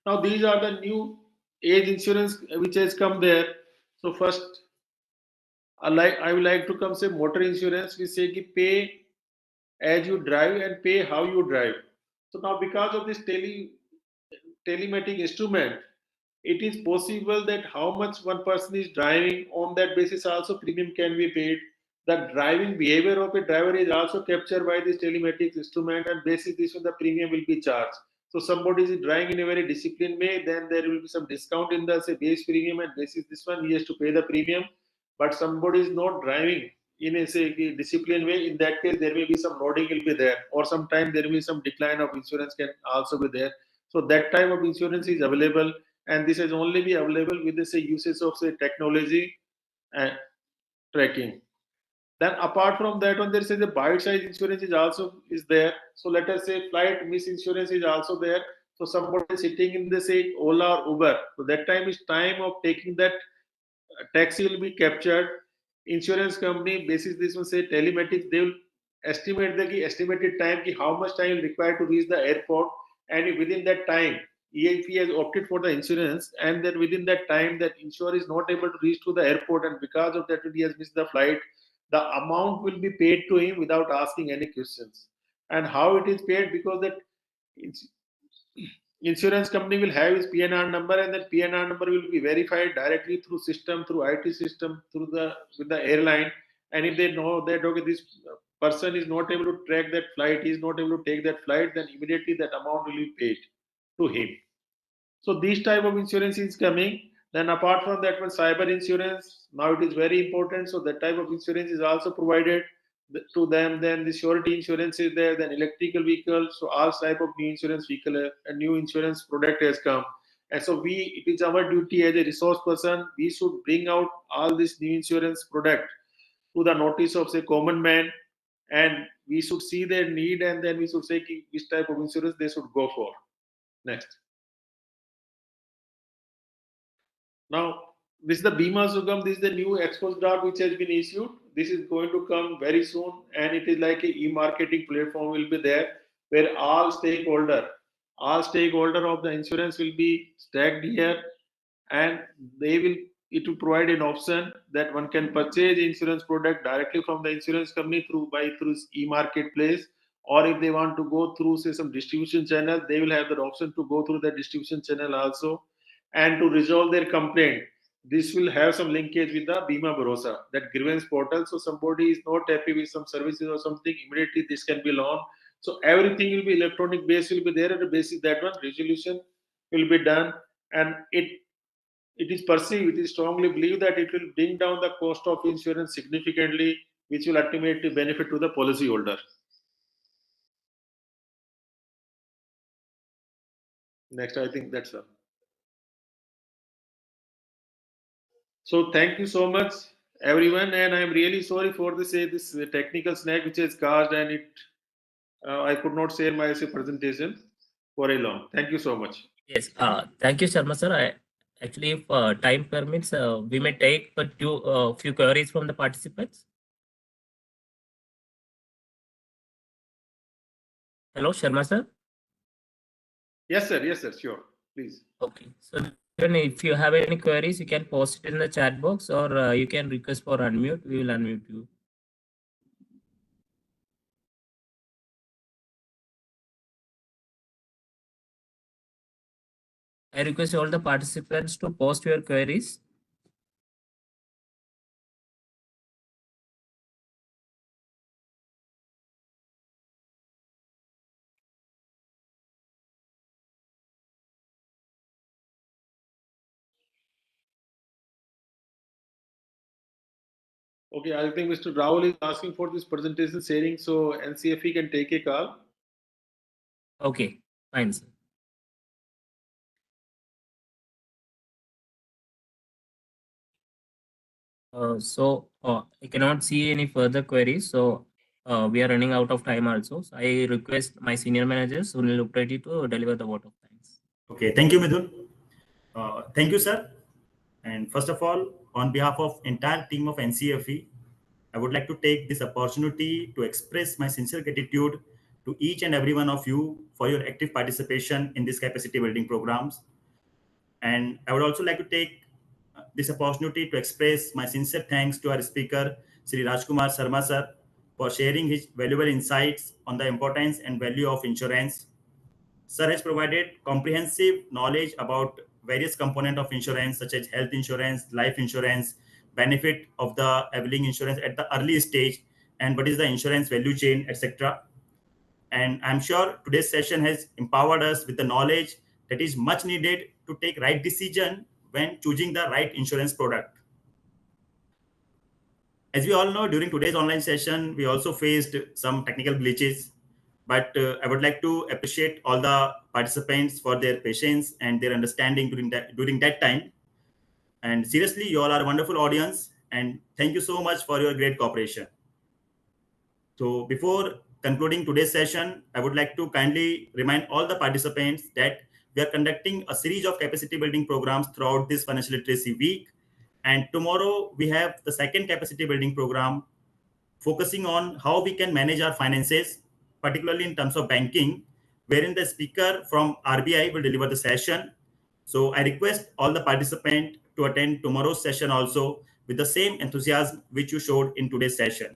Now these are the new age insurance which has come there. So first, like I would like to come say motor insurance, we say ki pay as you drive and pay how you drive. So now because of this telematic instrument, it is possible that how much one person is driving, on that basis also premium can be paid. The driving behavior of a driver is also captured by this telematics instrument, and basis this one the premium will be charged. So somebody is driving in a very disciplined way, then there will be some discount in the say base premium, and basis this one he has to pay the premium. But somebody is not driving in a say disciplined way, in that case there may be some loading will be there, or sometime there will be some decline of insurance can also be there. So that type of insurance is available, and this is only be available with the say uses of say technology and tracking. Then apart from that one, there is a bite size insurance is also is there. So let us say flight miss insurance is also there. So somebody is sitting in the say Ola or Uber, so that time is time of taking that taxi will be captured. Insurance company basis this one say telematics, they will estimate the estimated time ki how much time will require to reach the airport, and if within that time if he has opted for the insurance, and then within that time that insurer is not able to reach to the airport, and because of that he has missed the flight, the amount will be paid to him without asking any questions. And how it is paid? Because that insurance company will have his PNR number, and that PNR number will be verified directly through system, through IT system, through the with the airline. And if they know that okay, this person is not able to track that flight, he is not able to take that flight, then immediately that amount will be paid to him. So these type of insurance is coming. Then apart from that one, cyber insurance, now it is very important. So that type of insurance is also provided to them. Then the surety insurance is there. Then electrical vehicles. So all type of new insurance vehicle, a new insurance product has come. And so it is our duty as a resource person, we should bring out all this new insurance product to the notice of say common man, and we should see their need, and then we should say which type of insurance they should go for. Next. Now, this is the Bima Sugam. This is the new expose draft which has been issued. This is going to come very soon, and it is like a e-marketing platform will be there, where all stakeholder of the insurance will be stacked here, and it will provide an option that one can purchase insurance product directly from the insurance company through e-marketplace, or if they want to go through say some distribution channel, they will have the option to go through the distribution channel also. And to resolve their complaint, this will have some linkage with the Bima Bharosa, that grievance portal. So somebody is not happy with some services or something, immediately this can be launched. So everything will be electronic based, will be there, at the basis that one resolution will be done, and it is perceived, it is strongly believed that it will bring down the cost of insurance significantly, which will ultimately benefit to the policyholder. Next, I think that's all. So thank you so much, everyone, and I'm really sorry for this technical snag which has caused, and I could not share my presentation for a long. Thank you so much. Yes. Thank you, Sharma sir. Actually, if time permits, we may take a few queries from the participants. Hello, Sharma sir. Yes, sir. Yes, sir. Sure. Please. Okay. So then if you have any queries, you can post it in the chat box, or you can request for unmute. We will unmute you. I request all the participants to post your queries. Okay, I think Mr. Rahul is asking for this presentation sharing, so NCFE can take a call. Okay, fine, sir. I cannot see any further queries. So we are running out of time also. So I request my senior managers Sunil Upreddy to deliver the vote of thanks. Okay, thank you, Midhun. Thank you, sir. And first of all, on behalf of entire team of NCFE, I would like to take this opportunity to express my sincere gratitude to each and every one of you for your active participation in this capacity building programs. And I would also like to take this opportunity to express my sincere thanks to our speaker, Shri Rajkumar Sharma sir, for sharing his valuable insights on the importance and value of insurance. Sir has provided comprehensive knowledge about various components of insurance, such as health insurance, life insurance, benefit of the availing insurance at the early stage, and what is the insurance value chain, etc. And I'm sure today's session has empowered us with the knowledge that is much needed to take right decision when choosing the right insurance product. As we all know, during today's online session, we also faced some technical glitches, but I would like to appreciate all the participants for their patience and their understanding during that time. And seriously, you all are a wonderful audience, and thank you so much for your great cooperation. So before concluding today's session, I would like to kindly remind all the participants that we are conducting a series of capacity building programs throughout this financial literacy week. And tomorrow we have the second capacity building program focusing on how we can manage our finances, particularly in terms of banking, wherein the speaker from RBI will deliver the session. So I request all the participants to attend tomorrow's session also with the same enthusiasm which you showed in today's session.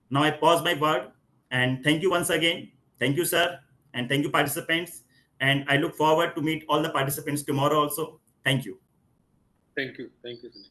Now I pause my word and thank you once again. Thank you, sir, and thank you, participants. And I look forward to meet all the participants tomorrow also. Thank you. Thank you. Thank you, Sunil.